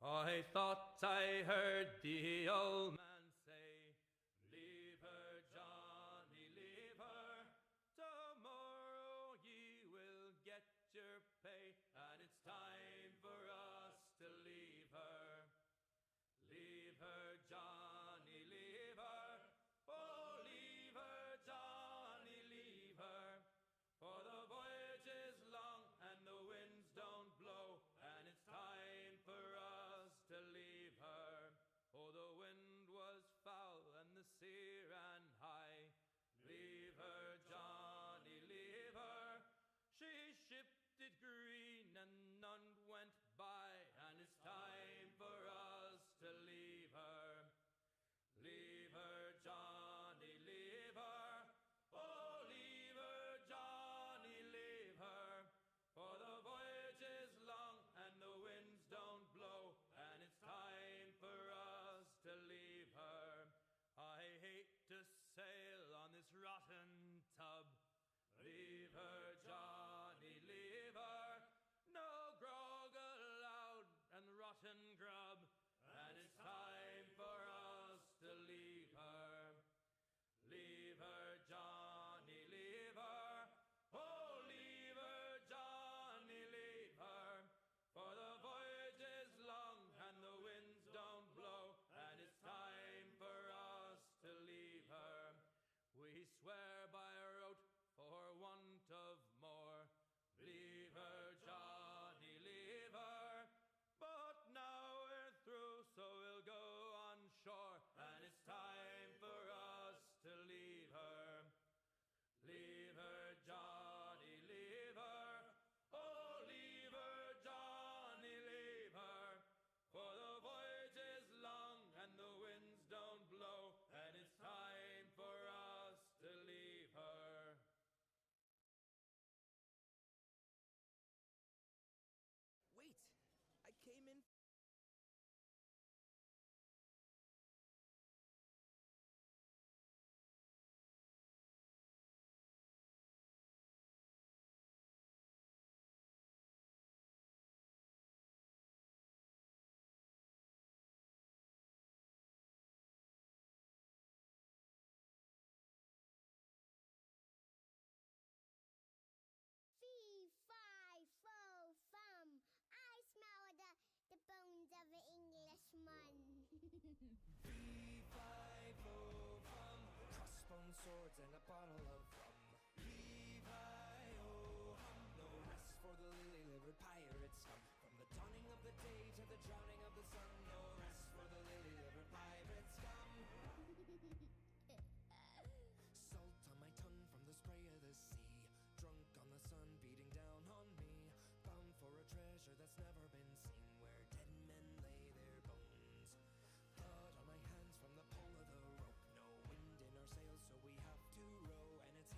I thought I heard the old man say, "Leave her, Johnny, leave her. Tomorrow ye will get your pay, and it's time for us to leave her. Leave her, Johnny, leave her. Oh, leave her, Johnny, leave her. For the voyage is long and the winds don't blow, and it's time for us to leave her. Oh, the wind was foul and the sea ran high. Leave her, Johnny, leave her. She shifted green and none went by, and it's time for us to leave her. Leave her, Johnny, leave her. Oh, leave her, Johnny, leave her. For the voyage is long and the winds don't blow, and it's time for us to leave her. I hate to sail on this rotten tub. Leave her, Johnny, leave her. No grog allowed and rotten grub, and it's time for us to leave her. Leave her, Johnny, leave her. Oh, leave her, Johnny, leave her. For the voyage is long and the winds don't blow, and it's time for us to leave her. We swear by our oath for want of more. Leave her, Johnny, leave her. But now we're through, so we'll go on shore, and it's time for us to leave her. Leave her, Johnny, leave her. Oh, leave her, Johnny, leave her. For the voyage is long and the winds don't blow, and it's time for us to leave her. Wait, I came in. Fee, fi, fo, fum. I smell the bones of an Englishman. Fee, fi, fo, fum. Crossbone swords and a bottle of rum. Levi-o hum. No rest for the lily-livered pirates hum. From the dawning of the day to the drowning of the sun. No rest for the lily-livered pirates scum. Salt on my tongue from the spray of the sea. Drunk on the sun beating down on me. Bound for a treasure that's never been seen, where dead men lay their bones. Blood on my hands from the pull of the rope. No wind in our sails, so we have to row, and it's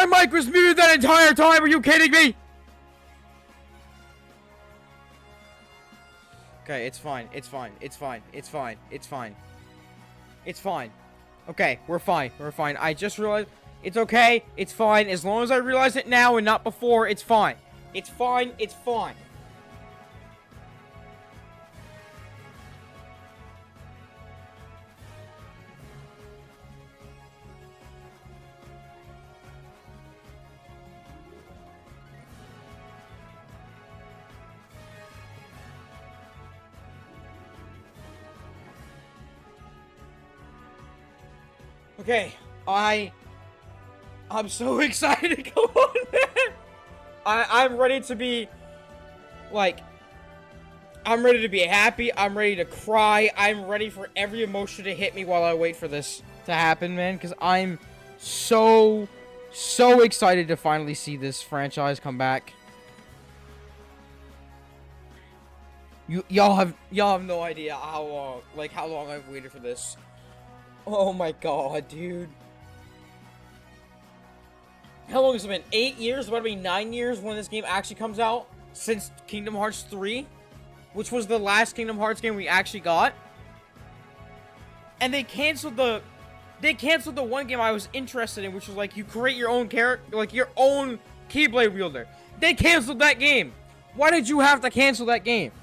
My mic was muted that entire time. Are you kidding me? Okay, it's fine. It's fine. It's fine. It's fine. It's fine. It's fine. Okay, we're fine. We're fine. I just realized it's okay. It's fine. As long as I realize it now and not before, it's fine. It's fine. It's fine. Okay, I'm so excited. Come on, man. I'm ready to be, like, I'm ready to be happy. I'm ready to cry. I'm ready for every emotion to hit me while I wait for this to happen, man. Because I'm so excited to finally see this franchise come back. Y'all have no idea how long I've waited for this. Oh my god, dude. How long has it been? 8 years? About to be 9 years when this game actually comes out? Since Kingdom Hearts 3? Which was the last Kingdom Hearts game we actually got? And they canceled the one game I was interested in, which was like you create your own character, like your own Keyblade wielder. They canceled that game. Why did you have to cancel that game?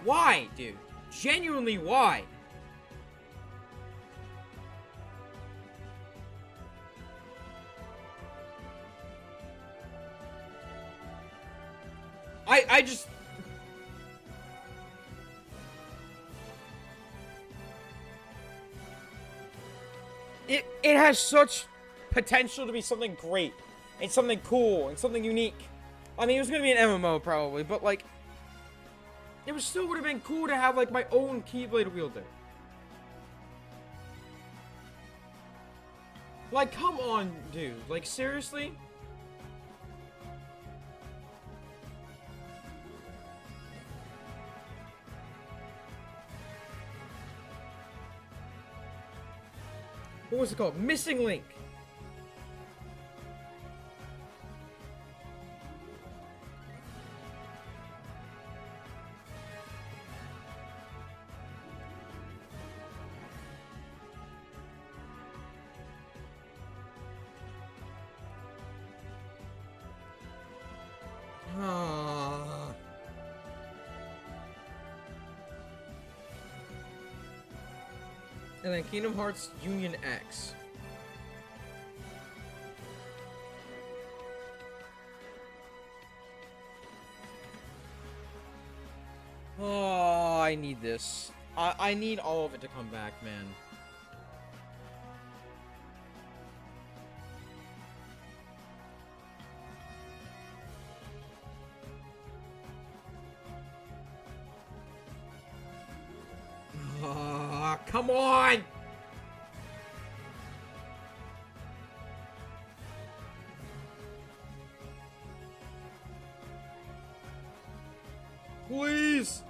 Why, dude? Genuinely, why? I just... It has such potential to be something great, and something cool, and something unique. I mean, it was gonna be an MMO, probably, but, like... It was still would have been cool to have, like, my own Keyblade wielder. Like, come on, dude. Like, seriously? What was it called? Missing Link. And then Kingdom Hearts Union X. Oh, I need this. I need all of it to come back, man. Come on! Please!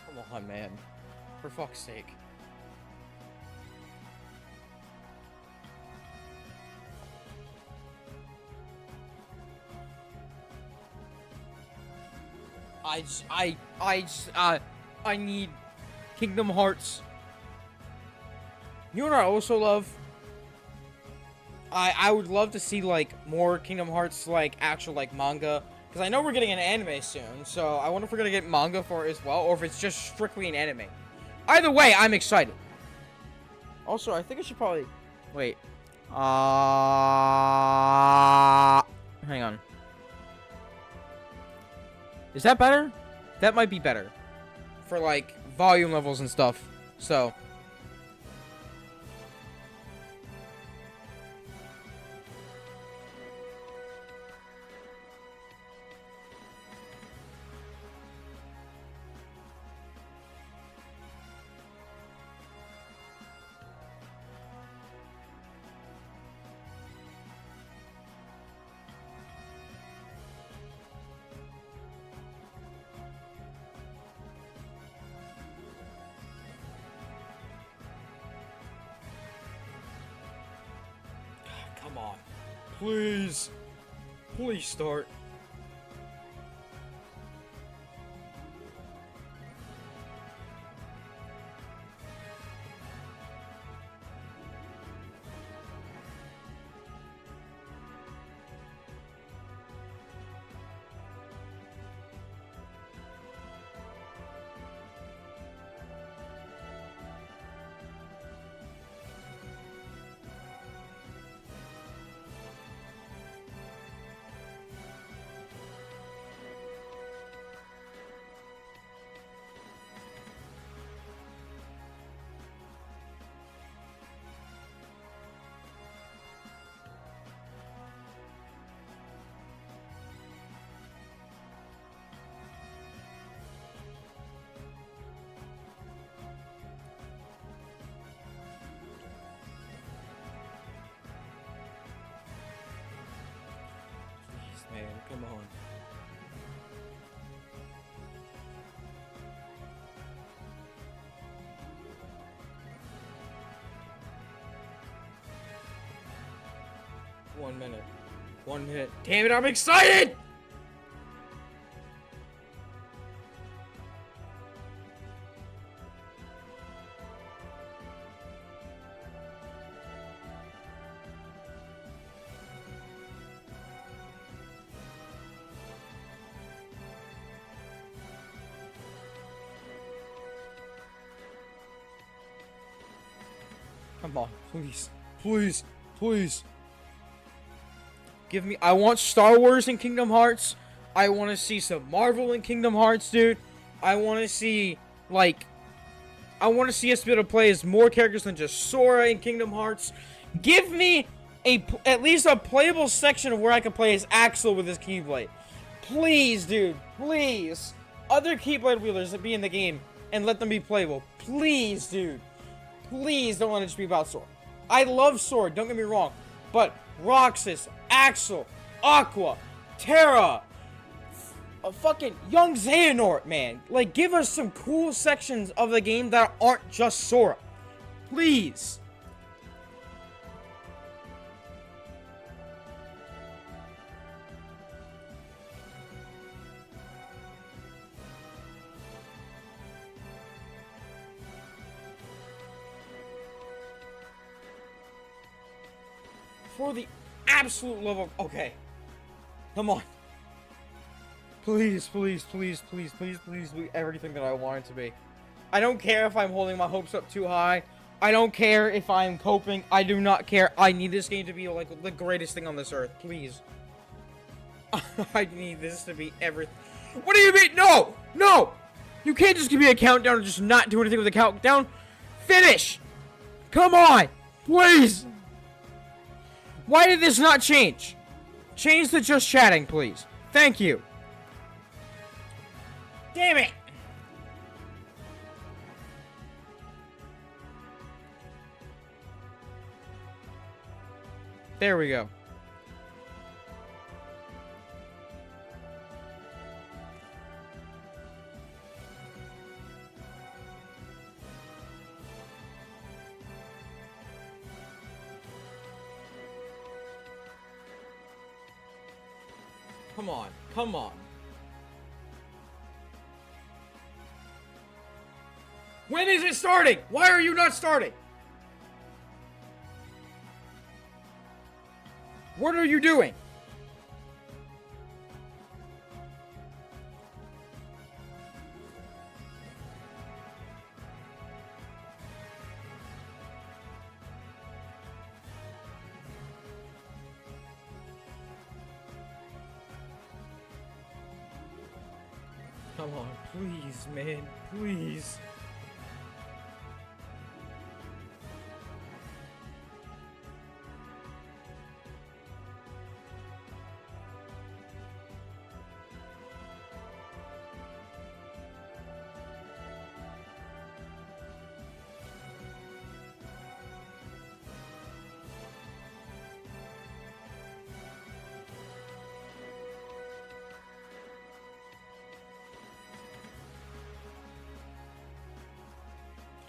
Come on, man. For fuck's sake. I need Kingdom Hearts. You know what I also love? I would love to see, like, more Kingdom Hearts, like, actual, like, manga. Because I know we're getting an anime soon, so I wonder if we're going to get manga for it as well, or if it's just strictly an anime. Either way, I'm excited. Also, I think I should probably... Wait. Hang on. Is that better? That might be better. For, like, volume levels and stuff. So. Come on. Please. Please start. Man, come on. One minute. 1 minute. Damn it, I'm excited! Come on, please, please, please. Give me, I want Star Wars in Kingdom Hearts. I want to see some Marvel in Kingdom Hearts, dude. I want to see, like, I want to see us be able to play as more characters than just Sora in Kingdom Hearts. Give me at least a playable section of where I can play as Axel with his Keyblade. Please, dude, please. Other Keyblade wielders that be in the game and let them be playable. Please, dude. Please don't let it just be about Sora. I love Sora, don't get me wrong. But Roxas, Axel, Aqua, Terra, a fucking young Xehanort, man. Like, give us some cool sections of the game that aren't just Sora. Please. For the absolute love of... Okay. Come on. Please, please, please, please, please, please be everything that I want it to be. I don't care if I'm holding my hopes up too high. I don't care if I'm coping. I do not care. I need this game to be, like, the greatest thing on this earth. Please. I need this to be everything. What do you mean? No! No! You can't just give me a countdown and just not do anything with the countdown. Finish! Come on! Please! Why did this not change? Change to just chatting, please. Thank you. Damn it! There we go. Come on, come on. When is it starting? Why are you not starting? What are you doing? Come on, please, man, please.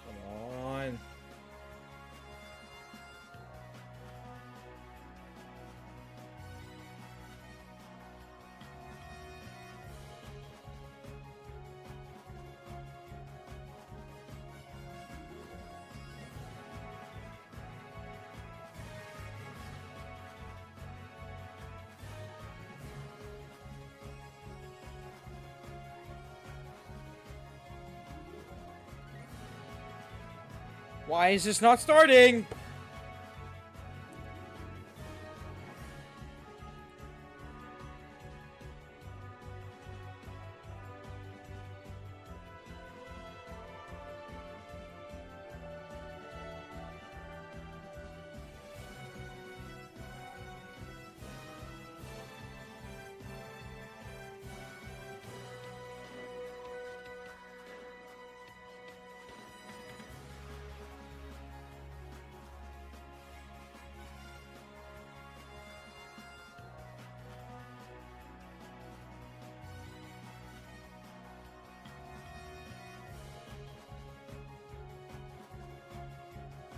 Come on. Why is this not starting?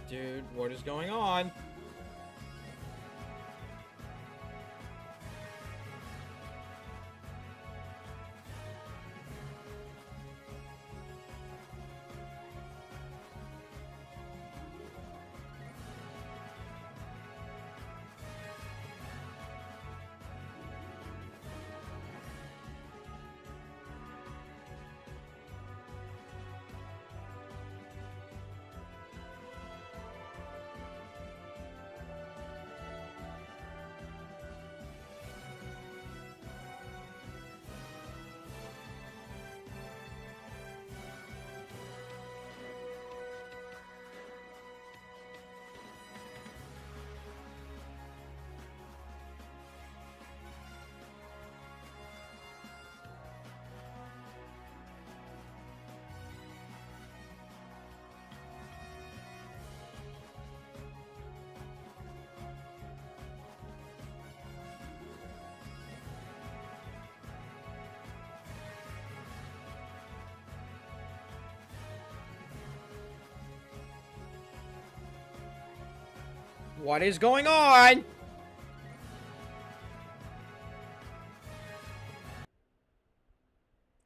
Dude, what is going on? What is going on?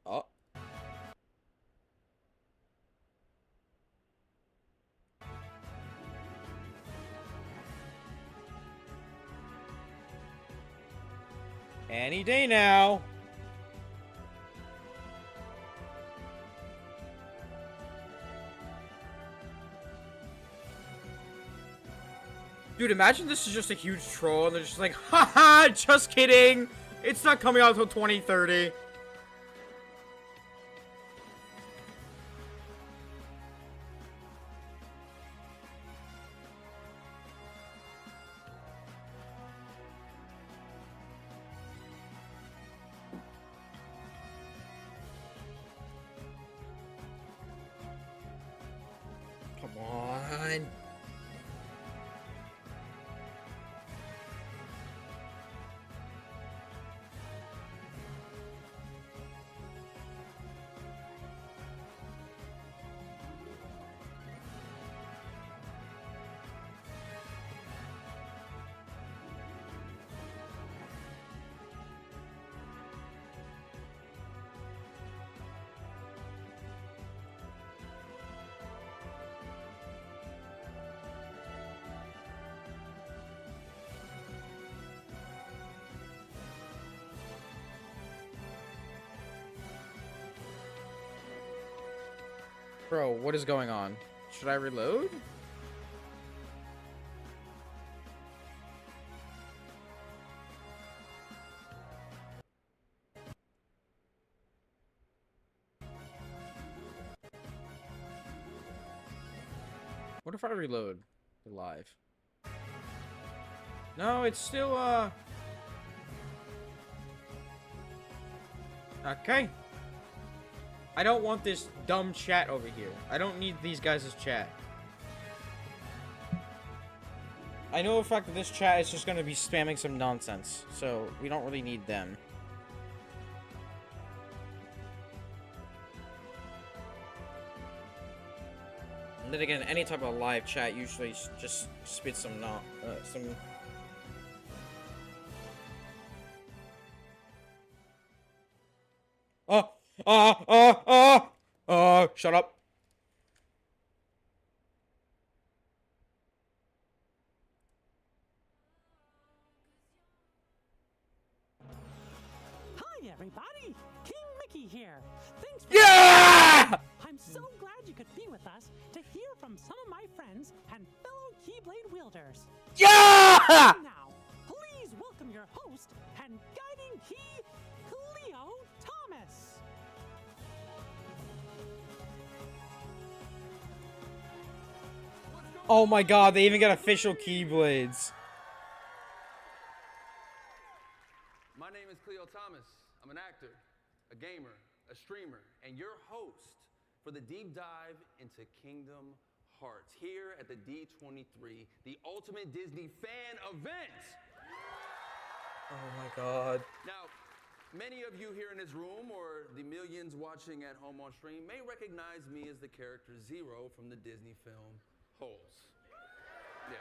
Oh. Any day now. Dude, imagine this is just a huge troll and they're just like, haha, just kidding. It's not coming out until 2030. Come on. Bro, what is going on? Should I reload? What if I reload the live? No, it's still, Okay. I don't want this dumb chat over here. I don't need these guys' chat. I know the fact that this chat is just gonna be spamming some nonsense, so we don't really need them. And then again, any type of live chat usually just spits some shut up. Hi, everybody. King Mickey here. Thanks for Yeah! I'm so glad you could be with us to hear from some of my friends and fellow Keyblade wielders. Yeah! Now, please welcome your host and guiding key, Cleo Thomas. Oh my god, they even got official Keyblades. My name is Cleo Thomas. I'm an actor, a gamer, a streamer, and your host for the deep dive into Kingdom Hearts here at the D23, the ultimate Disney fan event. Oh my god. Now, many of you here in this room or the millions watching at home on stream may recognize me as the character Zero from the Disney film Holes. Yeah.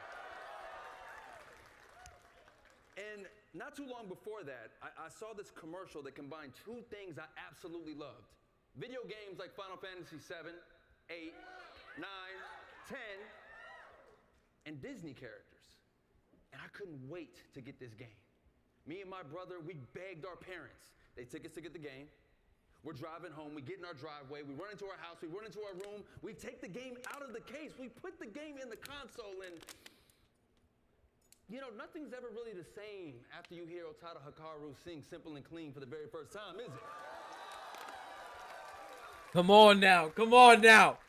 And not too long before that, I saw this commercial that combined two things I absolutely loved. Video games like Final Fantasy 7, 8, 9, 10, and Disney characters. And I couldn't wait to get this game. Me and my brother, we begged our parents. They took us to get the game. We're driving home, we get in our driveway, we run into our house, we run into our room, we take the game out of the case, we put the game in the console, and you know, nothing's ever really the same after you hear Otada Hikaru sing Simple and Clean for the very first time, is it? Come on now, come on now.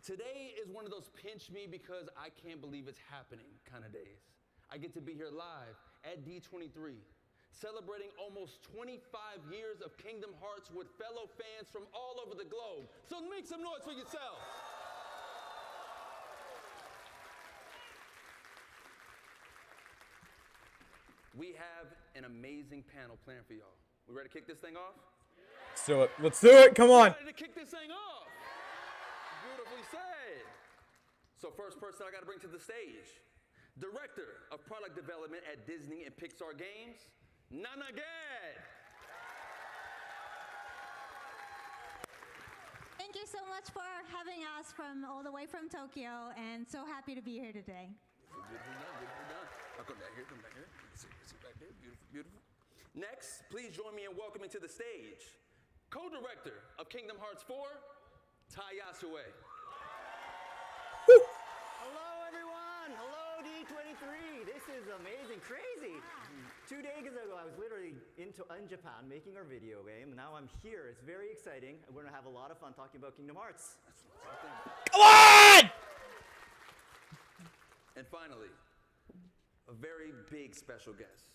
Today is one of those pinch me because I can't believe it's happening kind of days. I get to be here live at D23, celebrating almost 25 years of Kingdom Hearts with fellow fans from all over the globe. So make some noise for yourselves. We have an amazing panel planned for y'all. We ready to kick this thing off? Let's do it. Let's do it. Come on. Ready to kick this thing off? Beautifully said. So first person I got to bring to the stage, Director of Product Development at Disney and Pixar Games, Nana Gad. Thank you so much for having us from all the way from Tokyo, and so happy to be here today. Beautiful done, beautiful done. I'll come back here, come back here. Sit back here, beautiful, beautiful. Next, please join me in welcoming to the stage, Co-Director of Kingdom Hearts 4, Tai Yasue. Hello, everyone. Hello, D23. This is amazing, crazy. 2 days ago, I was literally in Japan making our video game. Now I'm here. It's very exciting. We're going to have a lot of fun talking about Kingdom Hearts. Come on! And finally, a very big special guest.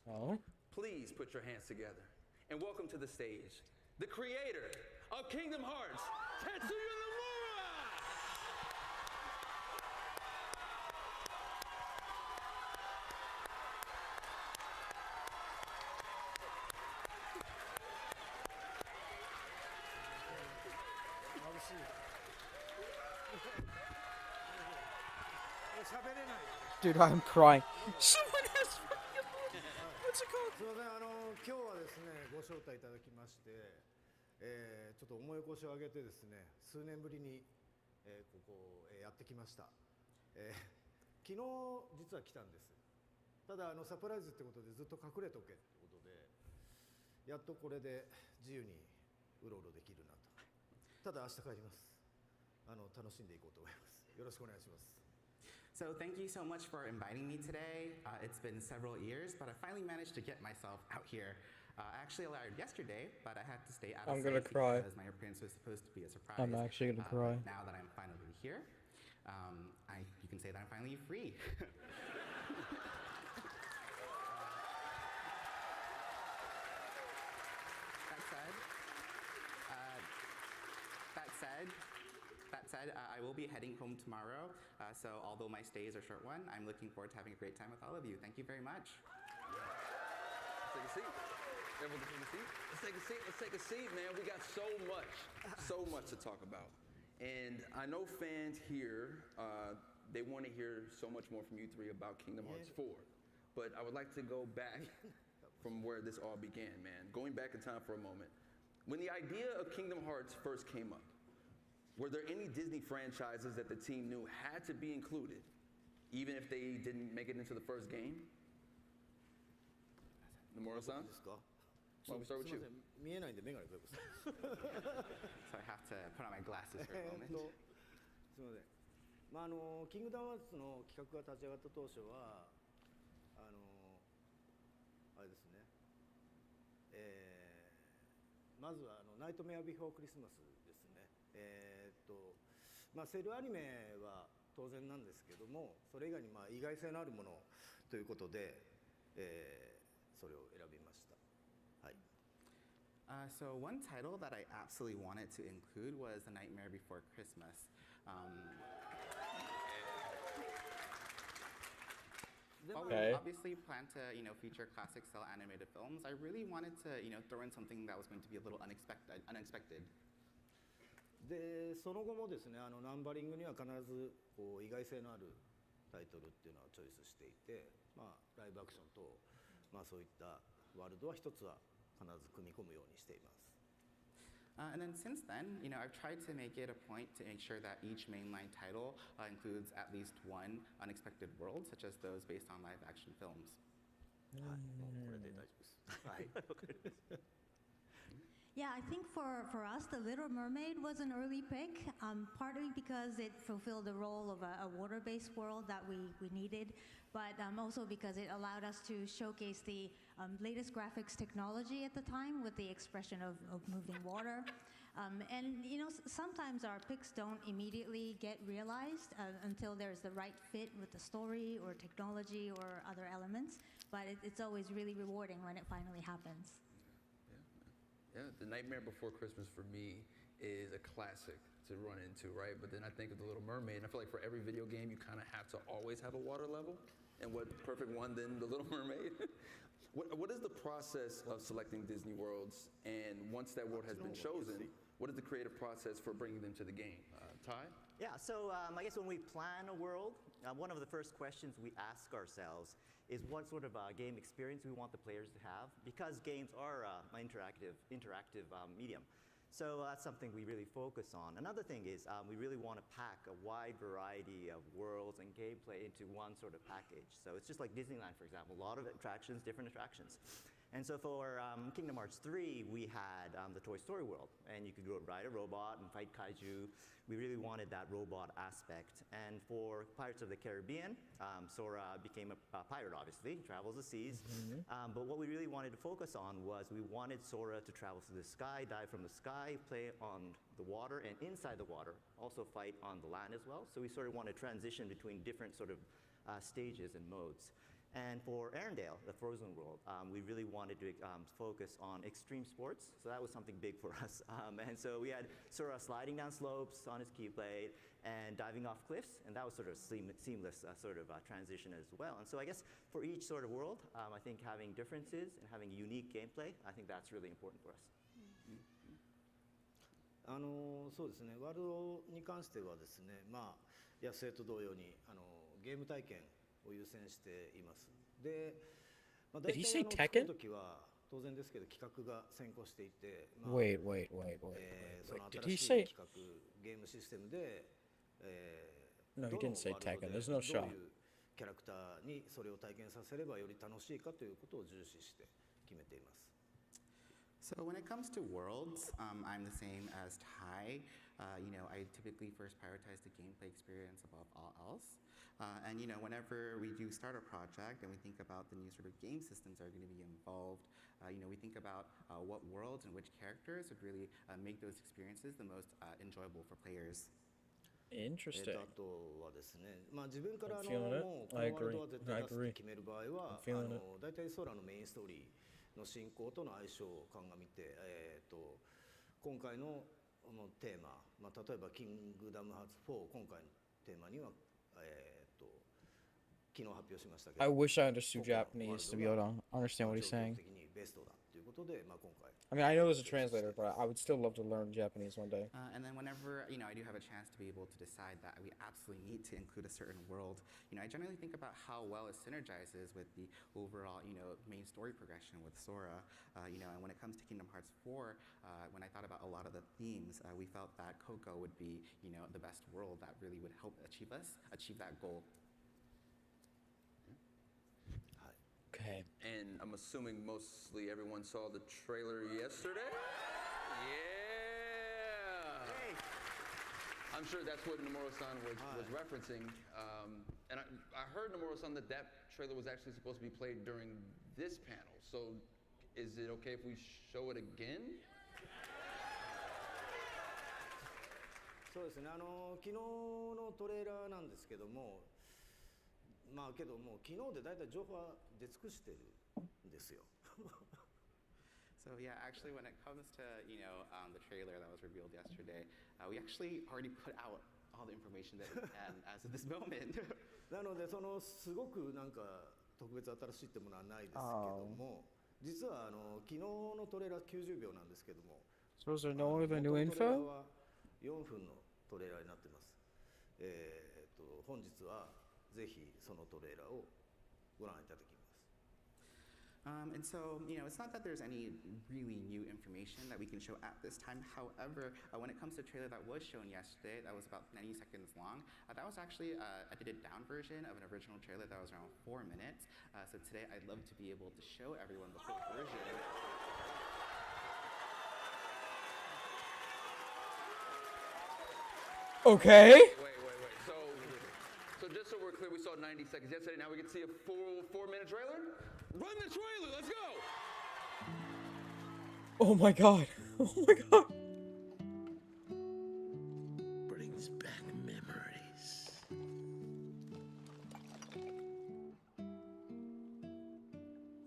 Oh? Please put your hands together and welcome to the stage, the creator of Kingdom Hearts, Tetsuya Nomura! Dude, I'm crying. Someone has what's it called? すみません、今日はですね、ご招待いただきまして、ちょっと思い越しを上げてですね、数年ぶりに、ここ、やってきました。昨日実は来たんです。ただサプライズってことでずっと隠れとけってことで、やっとこれで自由にうろうろできるなと。ただ明日帰ります。楽しんでいこうと思います。よろしくお願いします。 So thank you so much for inviting me today. It's been several years, but I finally managed to get myself out here. I actually arrived yesterday, but I had to stay out of I'm gonna sight cry. because my appearance was supposed to be a surprise. I'm actually gonna cry. Now that I'm finally here, You can say that I'm finally free. That said, I will be heading home tomorrow. So although my stay is a short one, I'm looking forward to having a great time with all of you. Thank you very much. Let's take a seat. Everyone can take a seat. Let's take a seat. Let's take a seat, man. We got so much to talk about. And I know fans here, they want to hear so much more from you three about Kingdom Hearts 4. But I would like to go back from where this all began, man. Going back in time for a moment. When the idea of Kingdom Hearts first came up, were there any Disney franchises that the team knew had to be included, even if they didn't make it into the first game? Nomura-san? Why don't we start with you? 見えないんで眼鏡ください So I have to put on my glasses for a moment. すみません。まあキングダムハーツの企画が立ち上がった当初はあれですね。まずはナイトメアビフォークリスマスですね。まあセルアニメは当然なんですけども、それ以外にまあ意外性のあるものということで、それを選びました。はい。So one title that I absolutely wanted to include was The Nightmare Before Christmas. While we obviously plan to, feature classic cell animated films, I really wanted to, throw in something that was going to be a little unexpected. でその後もですねナンバリングには必ずこう意外性のあるタイトルっていうのはチョイスしていて、まあ、ライブアクションと、まあ、そういったワールドは一つは必ず組み込むようにしています。And then since then, I've tried to make it a point to make sure that each mainline title includes at least one unexpected world, such as those based on live action films. はい、もうこれで大丈夫です。はい。 Yeah, I think for us, The Little Mermaid was an early pick, partly because it fulfilled the role of a water-based world that we needed, but also because it allowed us to showcase the latest graphics technology at the time with the expression of moving water. And sometimes our picks don't immediately get realized until there's the right fit with the story or technology or other elements, but it's always really rewarding when it finally happens. Yeah, The Nightmare Before Christmas for me is a classic to run into, right? But then I think of The Little Mermaid, and I feel like for every video game, you kind of have to always have a water level. And what perfect one than The Little Mermaid? What is the process of selecting Disney worlds? And once that world has been chosen, what is the creative process for bringing them to the game? Ty? Yeah, so I guess when we plan a world, one of the first questions we ask ourselves is what sort of game experience we want the players to have, because games are an interactive medium. So that's something we really focus on. Another thing is we really want to pack a wide variety of worlds and gameplay into one sort of package. So it's just like Disneyland, for example, a lot of attractions, different attractions. And so for Kingdom Hearts 3, we had the Toy Story world, and you could go ride a robot and fight kaiju. We really wanted that robot aspect. And for Pirates of the Caribbean, Sora became a pirate, obviously, travels the seas. But what we really wanted to focus on was we wanted Sora to travel through the sky, dive from the sky, play on the water, and inside the water, also fight on the land as well. So we sort of want to transition between different sort of stages and modes. And for Arendelle, the Frozen world, we really wanted to focus on extreme sports. So that was something big for us. And so we had Sora sliding down slopes on his Keyblade and diving off cliffs. And that was sort of seamless sort of transition as well. And so I guess for each sort of world, I think having differences and having unique gameplay, I think that's really important for us. そうですね、ワールドに関してはですね、まあ、安江と同様にゲーム体験を優先しています。で、まあ、大体作るときは当然ですけど企画が先行していて、まあ、Wait. その Did he 新しい say? 企画、ゲームシステムで、No, he どの didn't say ワールド Tekken. で There's no ど shot. ういうキャラクターにそれを体験させればより楽しいかということを重視して決めています。So when it comes to worlds, I'm the same as Ty. I typically first prioritize the gameplay experience above all else. And whenever we do start a project and we think about the new sort of game systems that are going to be involved, we think about what worlds and which characters would really make those experiences the most enjoyable for players. Interesting. あとはですね、まあ、自分から I'm feeling it. もうこ I のワール agree. ドは絶 I 対出すっ agree. て決める場合は I'm feeling it. 大体ソーラのメインストーリーの進行との相性を鑑みて、今回のテーマ、まあ、例えば「キングダムハーツ4」今回のテーマには、昨日発表しましたけど I wish I understood トコン Japanese to ワー be ル able ド to が understand what he's 状況 saying. 的にベストだということで、まあ、今回 I mean, I know there's a translator, but I would still love to learn Japanese one day. And then whenever, I do have a chance to be able to decide that we absolutely need to include a certain world, I generally think about how well it synergizes with the overall, main story progression with Sora. And when it comes to Kingdom Hearts 4, when I thought about a lot of the themes, we felt that Coco would be, the best world that really would help achieve that goal. Okay. And I'm assuming mostly everyone saw the trailer yesterday? Yeah! I'm sure that's what Nomura-san was referencing. And I heard Nomura-san that trailer was actually supposed to be played during this panel. So is it okay if we show it again? そうですね、昨日のトレーラーなんですけども、まあけどもう昨日でだいたい情報は出尽くしてるんですよ。So yeah, actually, when it comes to the trailer that was revealed yesterday, we actually already put out all the information that we can as of this moment. なのですごくなんか特別新しいってものはないですけども、実は昨日のトレーラー90秒なんですけども、 So is there no other new 元のトレーラー info? は4分のトレーラーになってます。本日はぜひそのトレーラーをご覧いただきます。And so, it's not that there's any really new information that we can show at this time. However, when it comes to the trailer that was shown yesterday, that was about 90 seconds long, that was actually a edited down version of an original trailer that was around 4 minutes. So today, I'd love to be able to show everyone the full version. Okay. Wait. So just so we're clear, we saw 90 seconds yesterday. Now we can see a full 4-minute trailer? Run the trailer, let's go! Oh my god. Oh my god. Brings back memories.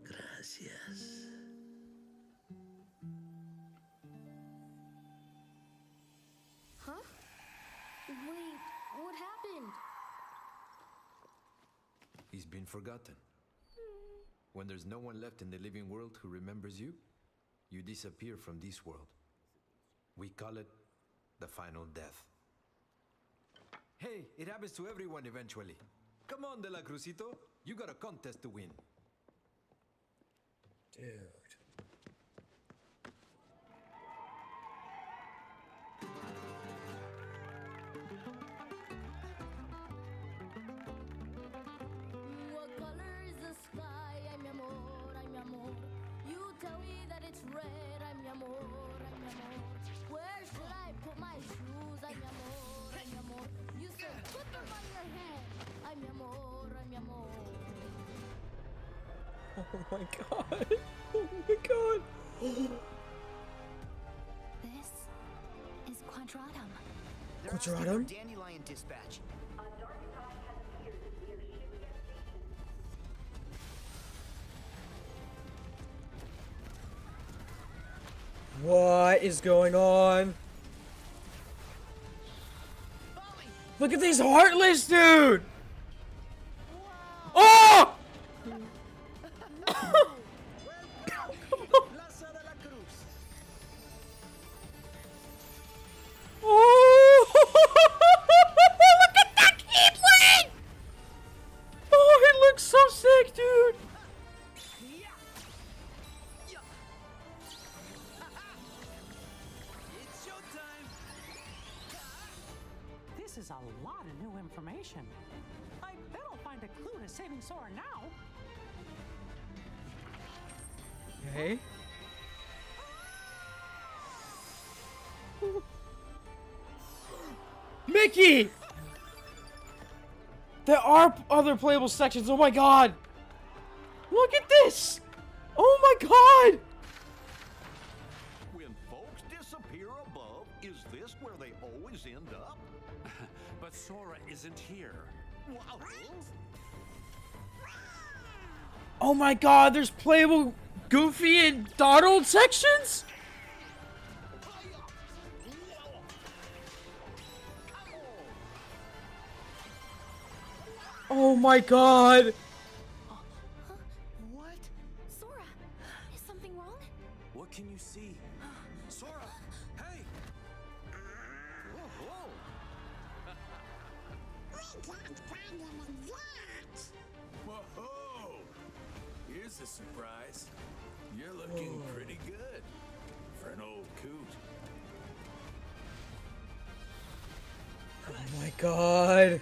Gracias. Huh? Wait, what happened? He's been forgotten. When there's no one left in the living world who remembers you, you disappear from this world. We call it the final death. Hey, it happens to everyone eventually. Come on, De La Cruzito. You got a contest to win. Dude. What color is the sky? Ay, mi amor, ay, mi amor. You tell me that it's red. Ay, mi amor, ay, mi amor. Where should I put my shoes? Ay, mi amor, ay, mi amor. You said put them on your head. Ay, mi amor, ay, mi amor. Oh my god. Oh my god. This is Quadratum. Quadratum? Dandelion dispatch. What is going on? Look at these heartless, dude! Oh! Oh! Look at that Keyblade! Oh, he looks so sick, dude! This is a lot of new information. I bet I'll find a clue to saving Sora now. Okay. Mickey! There are other playable sections. Oh my god! Look at this! Oh my god! When folks disappear above, is this where they always end up? But Sora isn't here. Oh my god, there's playable Goofy and Donald sections? Oh my god! What? Sora, is something wrong? What can you see? Sora! Hey! Whoa, whoa! Here's a surprise. You're looking pretty good for an old coot. Oh my god!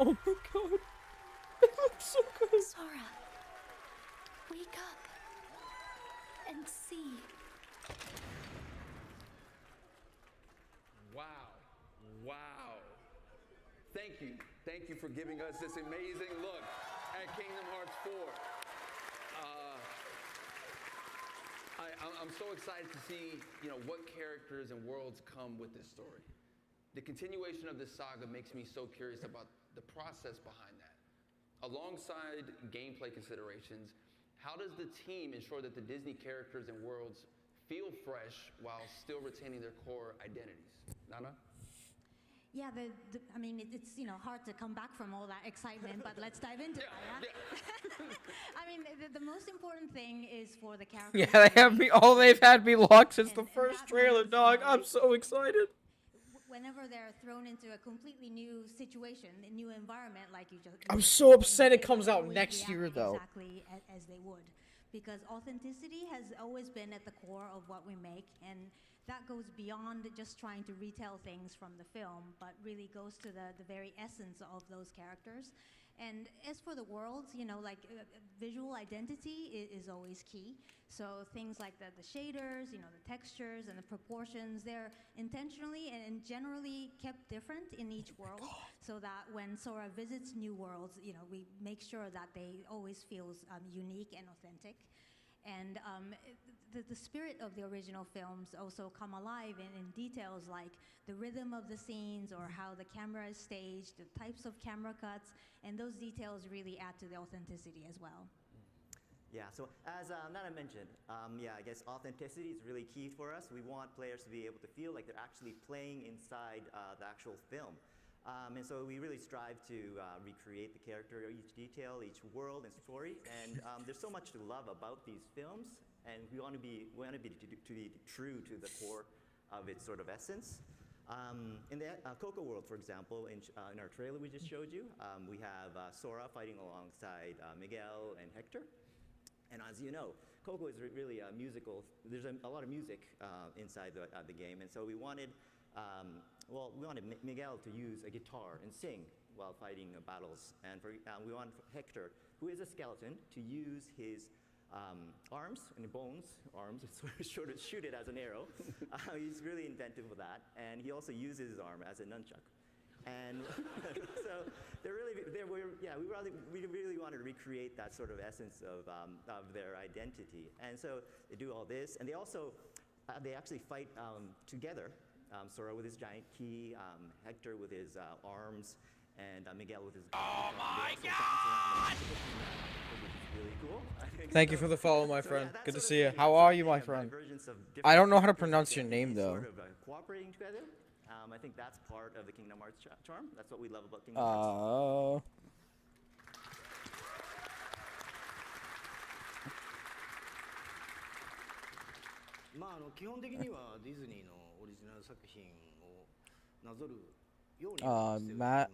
Oh my god. It looks so good. Sora, wake up and see. Wow. Wow. Thank you. Thank you for giving us this amazing look at Kingdom Hearts 4. I'm so excited to see, what characters and worlds come with this story. The continuation of this saga makes me so curious about the process behind that. Alongside gameplay considerations, how does the team ensure that the Disney characters and worlds feel fresh while still retaining their core identities? Nana? Yeah, I mean, it's hard to come back from all that excitement, but let's dive into it. Yeah? I mean, the most important thing is for the characters. Yeah, they have me. All they've had me locked since the first trailer, dog. I'm so excited. Whenever they're thrown into a completely new situation, a new environment, like you just. I'm so upset it comes out next year, though. Exactly as they would, because authenticity has always been at the core of what we make, and that goes beyond just trying to retell things from the film, but really goes to the very essence of those characters. And as for the worlds, visual identity is always key. So things like the shaders, the textures and the proportions, they're intentionally and generally kept different in each world, so that when Sora visits new worlds, we make sure that they always feels unique and authentic. And the spirit of the original films also come alive in details like the rhythm of the scenes or how the camera is staged, the types of camera cuts, and those details really add to the authenticity as well. Yeah, so as Nana mentioned, I guess authenticity is really key for us. We want players to be able to feel like they're actually playing inside the actual film. And so we really strive to recreate the character, each detail, each world and story. And there's so much to love about these films, and we want to be true to the core of its sort of essence. In the Coco world, for example, in our trailer we just showed you, we have Sora fighting alongside Miguel and Hector. And as you know, Coco is really a musical. There's a lot of music inside the game, and so we wanted Miguel to use a guitar and sing while fighting battles. And we want Hector, who is a skeleton, to use his arms and arms, to shoot it as an arrow. He's really inventive with that. And he also uses his arm as a nunchuck. And so we really wanted to recreate that sort of essence of their identity. And so they do all this, and they actually fight together. Sora with his giant key, Hector with his arms, and Miguel with his. Oh my God! Which is really cool. Thank you for the follow, my friend. Good to see you. How are you, my friend? I don't know how to pronounce your name, though. Sort of cooperating together. I think that's part of the Kingdom Hearts charm. That's what we love about Kingdom Hearts. 基本的にはディズニーのオリジナル作品をなぞるようにしておりま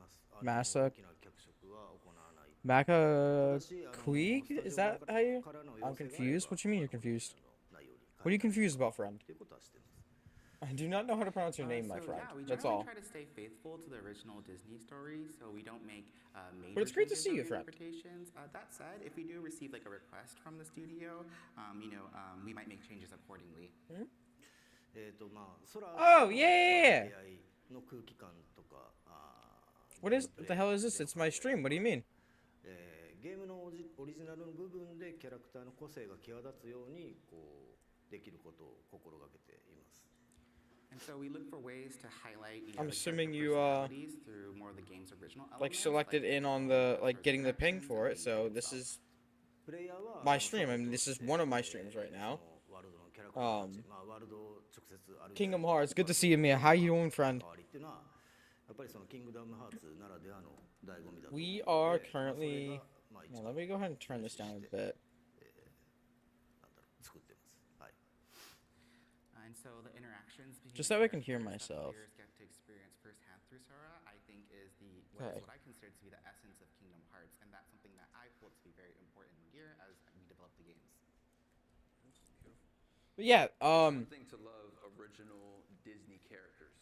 す。大きな脚色は行わない。Maka Queeg? Is that how you? I'm confused. What do you mean you're confused? What are you confused about, friend? I do not know how to pronounce your name, my friend. Yeah, we That's all. try to stay faithful to the original Disney story, so we don't make major But it's great to changes see on you, the friend. interpretations. That said, if we do receive like a request from the studio, we might make changes accordingly. まあ、空 Oh, の、yeah, yeah, yeah. まあ、AI の空気感とか、What the hell is this? It's my stream. What do you mean? ゲームのオリジナルの部分でキャラクターの個性が際立つようにこうできることを心がけています。And so we look for ways to highlight I'm the assuming character you personalities through more of the game's original like elements, selected in on the like getting the ping for it. So this is プレイヤーは my stream. I mean, this is one of my streams right now. ワールドのキャラクターたち、まあワールドを直接歩いて Kingdom Hearts. Good to see you, Mia. How you doing, friend? 変わりっていうのはやっぱりそのキングダムハーツならではの醍醐味だと思うので、 We are まあそれ currently. がまあ一 Yeah, 番 let me go ahead and turn this down a bit. なんだろう作ってます。はい。 And so the interactions between Just so I can hear characters that myself. players get to experience firsthand through Sora, I think is Okay. what I consider to be the essence of Kingdom Hearts, and that's something that I hold to be very important here as we develop the games. But yeah, One thing to love original Disney characters.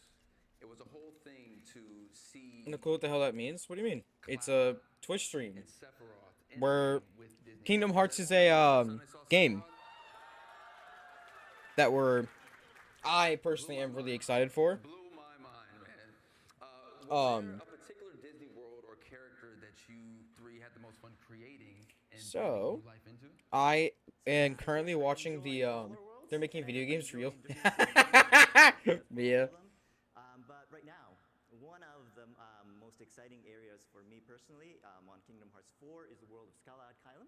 It was a whole thing to see no clue what the hell that means. What do you mean? It's a Twitch stream and Sephiroth where interacting with Disney Kingdom Hearts characters. is a All of a sudden I saw game Sephiroth, that I personally am really excited for. blew my mind, man. Was there a particular Disney world or character that you three had the most fun creating and So, bringing new life into? I am currently watching the they're making video games real. Mia. But right now, one of the most exciting areas for me personally on Kingdom Hearts 4 is the world of Scarlet Kylam.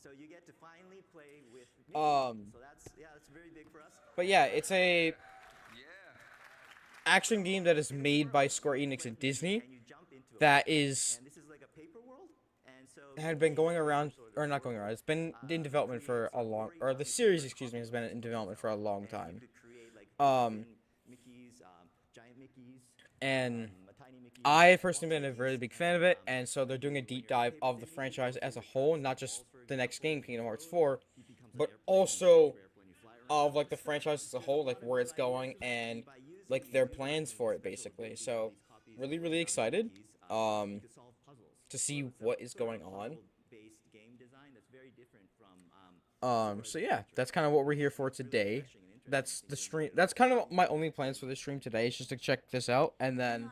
So you get to finally play with Mickey. So that's very big for us. But yeah, it's a Yeah. action game that is made by Square Enix and Disney And you jump into a that world, is and this is like a paper world. And so had been going around, or not going around. It's been in development for a long, or the series, excuse me, has been in development for a long time. you could create like Mickeys, giant Mickeys, And tiny Mickeys. I have personally been a very big fan of it, and so they're doing a deep dive of the franchise as a whole, not just the next game, Kingdom Hearts 4, but also of like the franchise as a whole, like where it's going and like their plans for it, basically. So really, really excited to see what is going on. So yeah, that's kind of what we're here for today. That's the stream. That's kind of my only plans for this stream today, is just to check this out, and then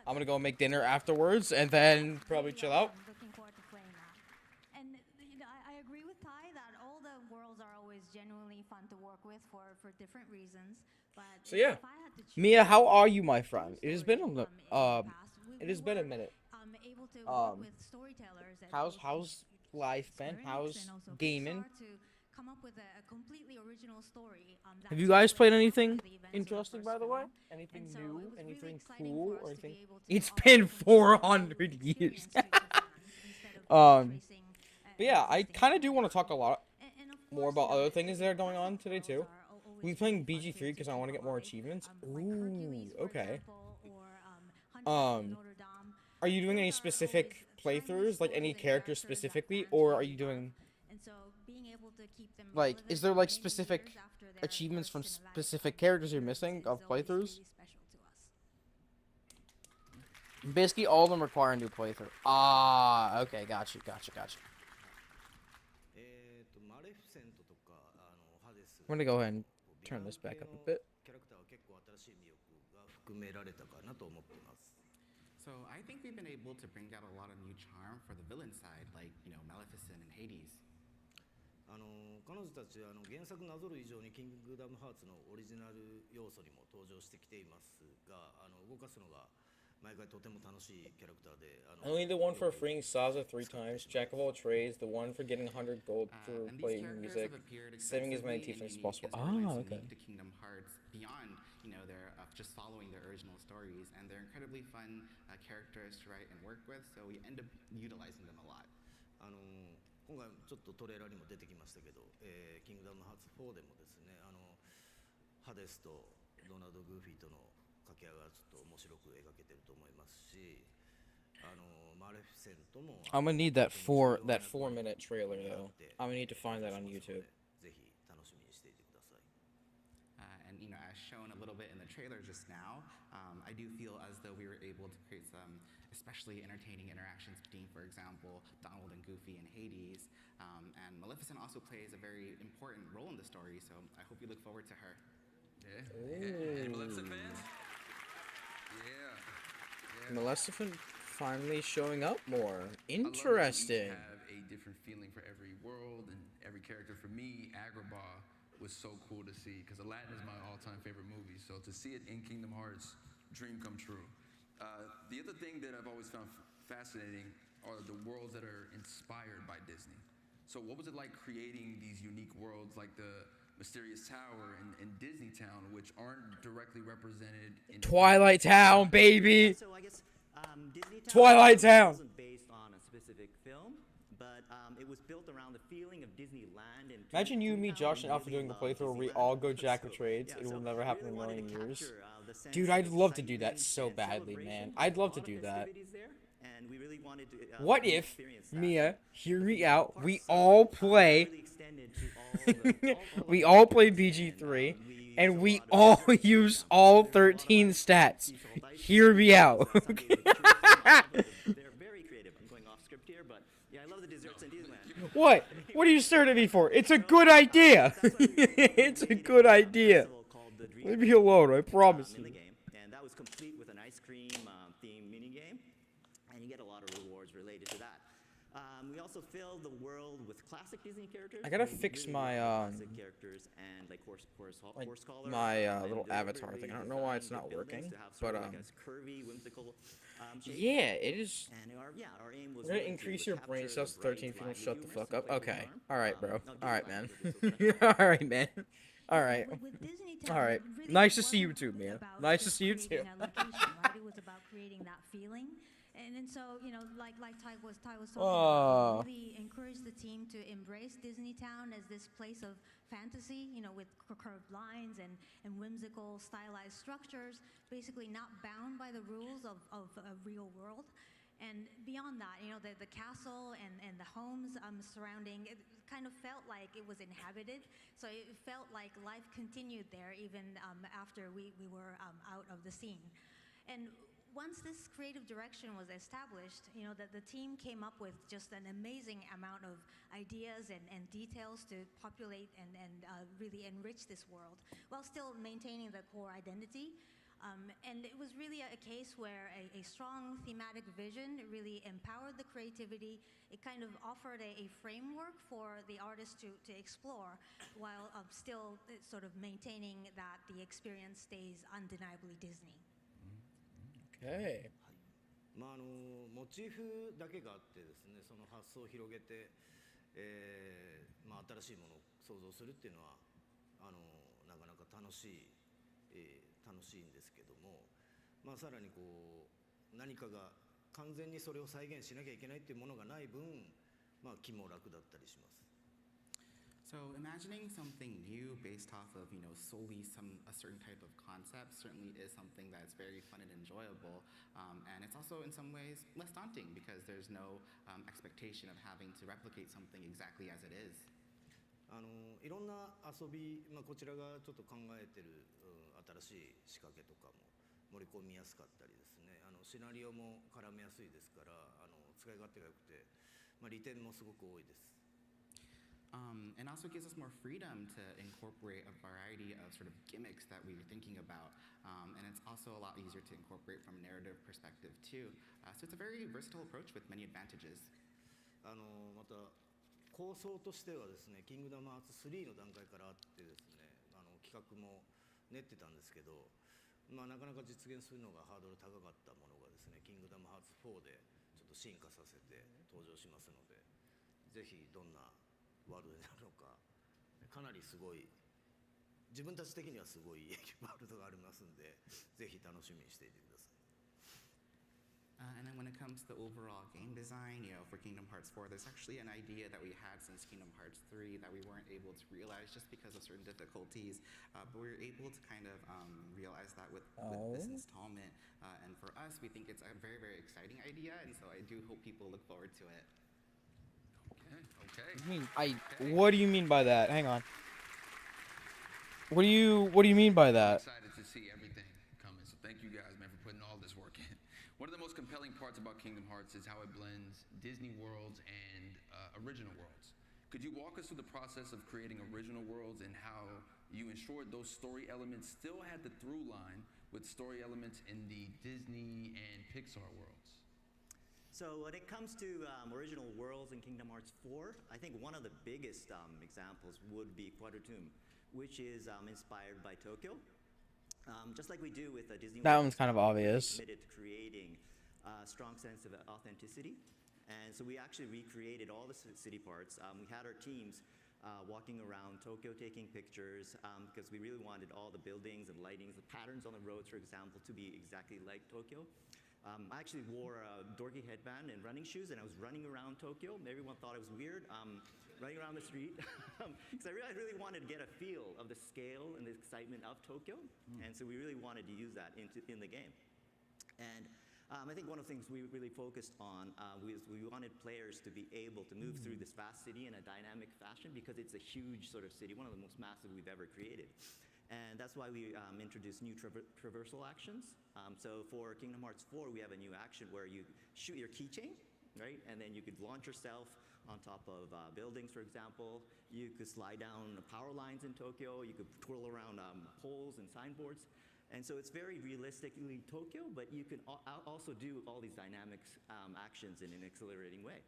I'm gonna go make dinner afterwards, and then probably chill out. I'm looking forward to playing that. And you know, I agree with Ty that all the worlds are always genuinely fun to work with for different reasons. But So yeah, if I had to choose Mia, how are you, my friend? It has been a stories, it has been a minute. able to work with storytellers and How's also life been? Square Enix How's and also gaming? Pixar to come up with a completely original story. Have you guys played anything the events of the interesting, first by the way? film. Anything And so new? it was really Anything exciting cool for or us to be anything? able to It's offer been a 400 full years. experience to the fans instead of Um, just tracing, But yeah, I existing kind of do stories. want to talk a lot And of more course, about you know, other things that are going on today worlds too. are always We'll be playing really fun BG3 to because I want to get more apply. achievements. Like Hercules, Ooh, for okay. example, or Hunchback of Notre Dame. Are you doing any Those are specific always playthroughs, like any timeless stories and characters characters that specifically, fans or really are you doing love. And so being able to keep them like, relevant is there for like many specific years after their achievements from first cinematic specific characters you're missing is of always playthroughs? really special to us. Basically, all of them require a new playthrough. Ah, okay, gotcha. マレフィセントとかハデス I'm gonna go ahead and turn this back up a bit. キャラクターは結構新しい魅力が含められたかなと思っています。 So I think we've been able to bring out a lot of new charm for the villain side, like, Maleficent and Hades. 彼女たちは原作なぞる以上にキングダムハーツのオリジナル要素にも登場してきていますが、動かすのが毎回とても楽しいキャラクターで、Only the one for freeing Saza 3 times, Jack of all trades, the one for getting 100 gold through And these playing characters music, have appeared saving as many extensively, teeth as and possible. unique is what Ah, makes okay. unique to Kingdom Hearts beyond, their just following their original stories, and they're incredibly fun characters to write and work with, so we end up utilizing them a lot. 今回ちょっとトレーラーにも出てきましたけど、キングダムハーツ4でもですね、ハデスとドナルド・グーフィーとの掛け合いがちょっと面白く描けてると思いますし、マレフィセントも I'm gonna need that 4-minute trailer though. I'm gonna need to find that on YouTube. ぜひ楽しみにしていてください。And as shown a little bit in the trailer just now, I do feel as though we were able to create some especially entertaining interactions between, for example, Donald and Goofy and Hades. And Maleficent also plays a very important role in the story, so I hope you look forward to her. Yeah. Any Maleficent fans? Yeah. Maleficent finally showing up more. I love that Interesting. each have a different feeling for every world and every character. For me, Agrabah was so cool to see because Aladdin is my all-time favorite movie. So to see it in Kingdom Hearts, dream come true. The other thing that I've always found fascinating are the worlds that are inspired by Disney. So what was it like creating these unique worlds like the Mysterious Tower and Disney Town, which aren't directly represented in Twilight Town, baby. So I guess Disney Town Twilight Town. wasn't based on a specific film, but it was built around the feeling of Disneyland. And Imagine you, me, Toontown Josh, and Alpha really doing the loved playthrough where we Disneyland. all go jack of So, trades. yeah, It will so never we happen in really a wanted million to years. capture, the sense Dude, of I'd love to do that excitement so and badly, man. celebration. I'd love A to lot do of that. festivities there, and we really wanted to, What if, experience that. Mia, hear me out, we Parts all of it, play, really extended to all we the all play worlds, BG3, we and used a we lot of all desserts, for use example. all There's a lot of 13 ice, stats. sea salt ice Hear cream, me out. Sunday with churros and lava, but they're very creative. I'm going off script here, but yeah, I love the desserts in Disneyland. What? What are you staring at me for? It's a good idea. It's a good idea. Leave me alone, I promise In the you. game, and that was complete with an ice cream themed mini game, and you get a lot of rewards related to that. We also filled the world with classic Disney characters. I gotta We fix really my, love classic characters and like horse collar. my and little avatar deliberately thing. I don't know why it's designed not the buildings working, to have sort but of like a curvy, whimsical shape. yeah, it is. And our aim was We're gonna really increase to your brain capture cells to the bright 13 if you don't flag shut the humorous fuck who up. played Okay. Charm. Alright, bro. I'll do Alright, my man. best with this one. Alright, man. Alright. With Disney Town, Alright. it really Nice to see you wasn't too, man. about Nice to just see you too. creating a location, right? It was about creating that feeling. And so, like Ty was talking about, we really encouraged the team to embrace Disney Town as this place of fantasy, with curved lines and whimsical, stylized structures, basically not bound by the rules of a real world. And beyond that, the castle and the homes surrounding it kind of felt like it was inhabited. So it felt like life continued there even after we were out of the scene. And once this creative direction was established, the team came up with just an amazing amount of ideas and details to populate and really enrich this world while still maintaining the core identity. And it was really a case where a strong thematic vision really empowered the creativity. It kind of offered a framework for the artist to explore while still sort of maintaining that the experience stays undeniably Disney. Okay. モチーフだけがあってですね、その発想を広げて、新しいものを想像するっていうのはなかなか楽しいんですけども、さらに何かが完全にそれを再現しなきゃいけないっていうものがない分、気も楽だったりします。So imagining something new based off of, solely a certain type of concept certainly is something that's very fun and enjoyable. And it's also in some ways less daunting because there's no expectation of having to replicate something exactly as it is. いろんな遊び、こちらがちょっと考えてる新しい仕掛けとかも盛り込みやすかったりですね、シナリオも絡めやすいですから使い勝手が良くて、利点もすごく多いです。And also gives us more freedom to incorporate a variety of sort of gimmicks that we were thinking about. And it's also a lot easier to incorporate from a narrative perspective too. So it's a very versatile approach with many advantages. また構想としてはですね、キングダムハーツ3の段階からあってですね、企画も練ってたんですけど、なかなか実現するのがハードル高かったものがですね、キングダムハーツ4でちょっと進化させて登場しますので、ぜひどんなワールドになるのか、かなりすごい、自分たち的にはすごいワールドがありますんで、ぜひ楽しみにしていてください。And then when it comes to the overall game design, for Kingdom Hearts 4, there's actually an idea that we had since Kingdom Hearts 3 that we weren't able to realize just because of certain difficulties, but we were able to kind of realize that with this installment. And for us, we think it's a very, very exciting idea, and so I do hope people look forward to it. Okay. What do you mean by that? Hang on. What do you mean by that? I'm excited to see everything coming. So thank you guys, man, for putting all this work in. One of the most compelling parts about Kingdom Hearts is how it blends Disney worlds and original worlds. Could you walk us through the process of creating original worlds and how you ensured those story elements still had the through line with story elements in the Disney and Pixar worlds. So when it comes to original worlds in Kingdom Hearts 4, I think one of the biggest examples would be Quadrotomb, which is inspired by Tokyo. Just like we do with Disney That World, one's kind of obvious. committed to creating a strong sense of authenticity. And so we actually recreated all the city parts. We had our teams walking around Tokyo taking pictures because we really wanted all the buildings and lightings, the patterns on the roads, for example, to be exactly like Tokyo. I actually wore a dorky headband and running shoes, and I was running around Tokyo. Everyone thought it was weird, running around the street, because I really wanted to get a feel of the scale and the excitement of Tokyo, and so we really wanted to use that in the game. And I think one of the things we really focused on was we wanted players to be able to move through this vast city in a dynamic fashion because it's a huge sort of city, one of the most massive we've ever created. And that's why we introduced new traversal actions. So for Kingdom Hearts 4, we have a new action where you shoot your keychain, right? And then you could launch yourself on top of buildings, for example. You could slide down power lines in Tokyo. You could twirl around poles and signboards. And so it's very realistically Tokyo, but you can also do all these dynamic actions in an exhilarating way.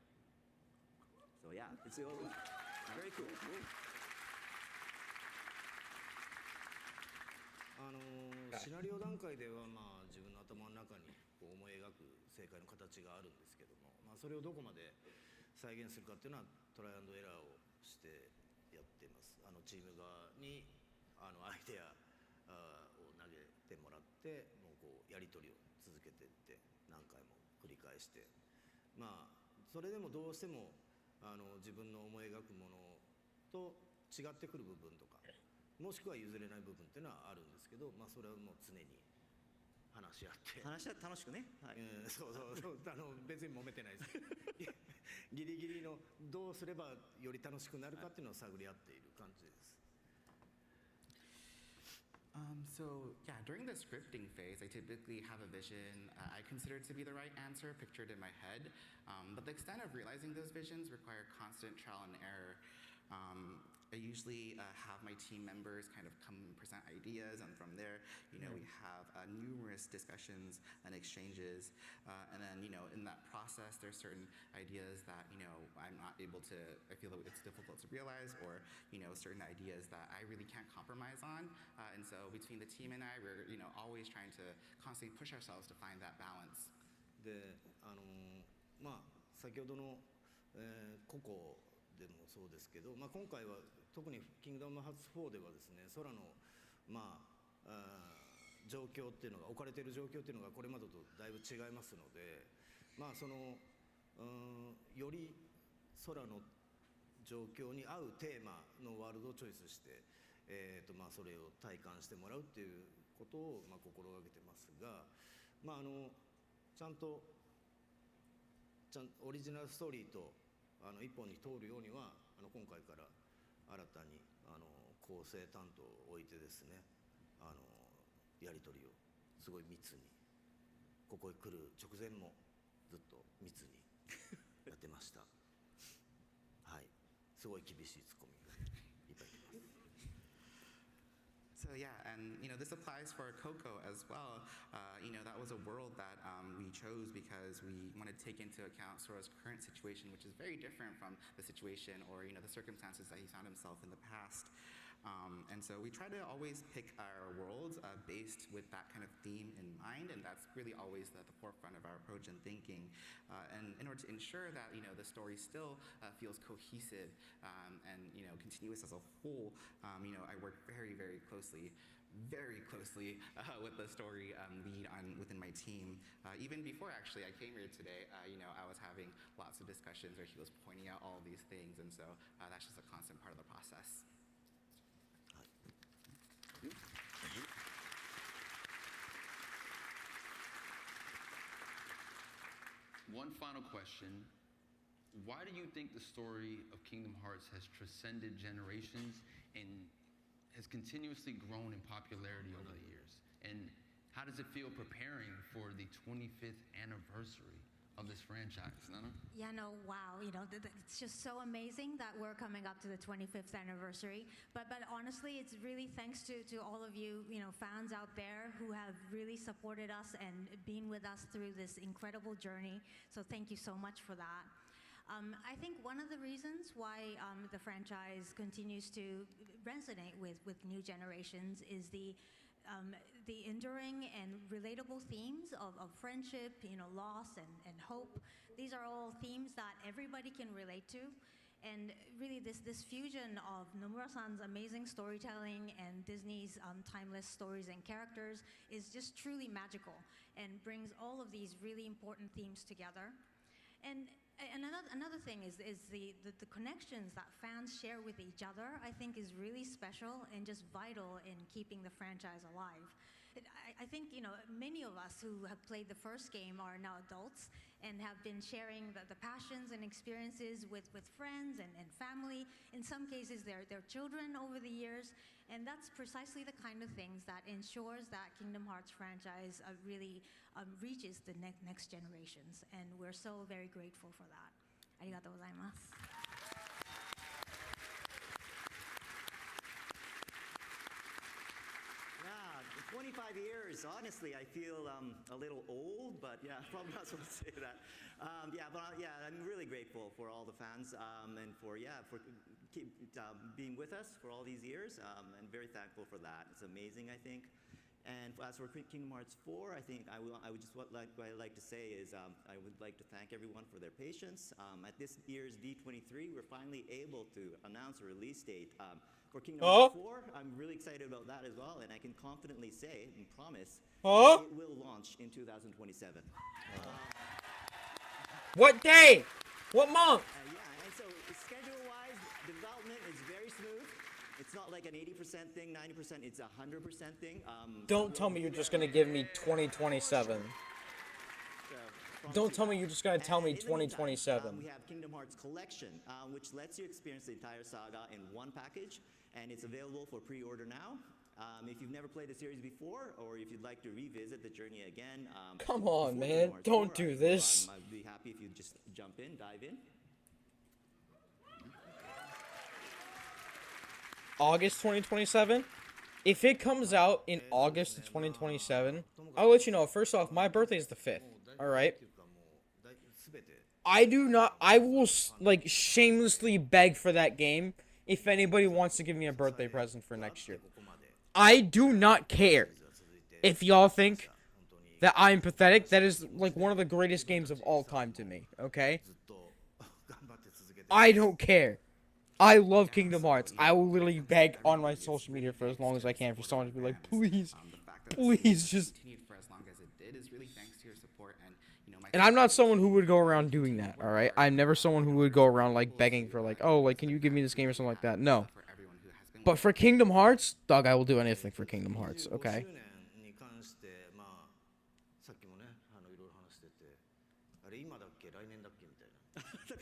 So yeah, it's very cool.シナリオ段階では、自分の頭の中にこう思い描く正解の形があるんですけども、それをどこまで再現するかっていうのはトライアンドエラーをしてやってます。チーム側にアイデアを投げてもらってもうこうやり取りを続けていって何回も繰り返して、それでもどうしても自分の思い描くものと違ってくる部分とか。もしくは譲れない部分っていうのはあるんですけど、それはもう常に話し合って楽しくね、そう別に揉めてないですギリギリのどうすればより楽しくなるかっていうのを探り合っている感じです。So yeah, during the scripting phase, I typically have a vision I consider to be the right answer pictured in my head, but the extent of realizing those visions require constant trial and error. I usually have my team members kind of come and present ideas, and from there, we have numerous discussions and exchanges. And then, in that process, there's certain ideas that, I'm not able to, I feel that it's difficult to realize, or, certain ideas that I really can't compromise on. And so between the team and I, we're, always trying to constantly push ourselves to find that balance. で、先ほどの、ココでもそうですけど、今回は特にキングダムハーツ4ではですね、空の状況っていうのが置かれている状況っていうのがこれまでとだいぶ違いますので、より空の状況に合うテーマのワールドをチョイスして、それを体感してもらうっていうことを心がけてますが、ちゃんとオリジナルストーリーと一本に通るようには今回から新たに構成担当を置いてですね、やり取りをすごい密にここへ来る直前もずっと密にやってましたはい、すごい厳しいツッコミがいっぱい来ます。So yeah, and this applies for Coco as well. That was a world that we chose because we wanted to take into account Sora's current situation, which is very different from the situation or the circumstances that he found himself in the past. And so we try to always pick our worlds based with that kind of theme in mind, and that's really always at the forefront of our approach and thinking. And in order to ensure that the story still feels cohesive and continuous as a whole, I work very, very closely with the story lead within my team. Even before actually I came here today, I was having lots of discussions where he was pointing out all these things, and so that's just a constant part of the process. One final question. Why do you think the story of Kingdom Hearts has transcended generations and has continuously grown in popularity over the years? And how does it feel preparing for the 25th anniversary of this franchise, no? Yeah, no, wow. It's just so amazing that we're coming up to the 25th anniversary. But honestly, it's really thanks to all of you, fans out there who have really supported us and been with us through this incredible journey. So thank you so much for that. I think one of the reasons why the franchise continues to resonate with new generations is the enduring and relatable themes of friendship, loss and hope. These are all themes that everybody can relate to. And really this fusion of Nomura-san's amazing storytelling and Disney's timeless stories and characters is just truly magical and brings all of these really important themes together. And another thing is the connections that fans share with each other, I think is really special and just vital in keeping the franchise alive. I think, many of us who have played the first game are now adults and have been sharing the passions and experiences with friends and family, in some cases their children over the years. And that's precisely the kind of things that ensures that Kingdom Hearts franchise really reaches the next generations. And we're so very grateful for that. ありがとうございます。Yeah, 25 years. Honestly, I feel a little old, but yeah, probably not supposed to say that. I'm really grateful for all the fans and for being with us for all these years, and very thankful for that. It's amazing, I think. And as for Kingdom Hearts 4, I think what I'd like to say is I would like to thank everyone for their patience. At this year's D23, we're finally able to announce a release date for Kingdom Hearts 4. I'm really excited about that as well, and I can confidently say and promise it will launch in 2027. What day? What month? And so schedule-wise, development is very smooth. It's not like an 80% thing, 90%, it's a 100% thing. Don't tell me you're just going to give me 2027. Don't tell me you're just going to tell me 2027. We have Kingdom Hearts Collection, which lets you experience the entire saga in one package, and it's available for pre-order now. If you've never played the series before, or if you'd like to revisit the journey again... Come on, man. Don't do this. I'd be happy if you just jump in, dive in. August 2027? If it comes out in August of 2027, I'll let you know. First off, my birthday is the 5th. Alright? I will, shamelessly beg for that game if anybody wants to give me a birthday present for next year. I do not care if y'all think that I'm pathetic. That is, one of the greatest games of all time to me, okay? I don't care. I love Kingdom Hearts. I will literally beg on my social media for as long as I can for someone to be like, please, just... And I'm not someone who would go around doing that, alright? I'm never someone who would go around, begging for, can you give me this game or something like that? No. But for Kingdom Hearts, dog, I will do anything for Kingdom Hearts, okay?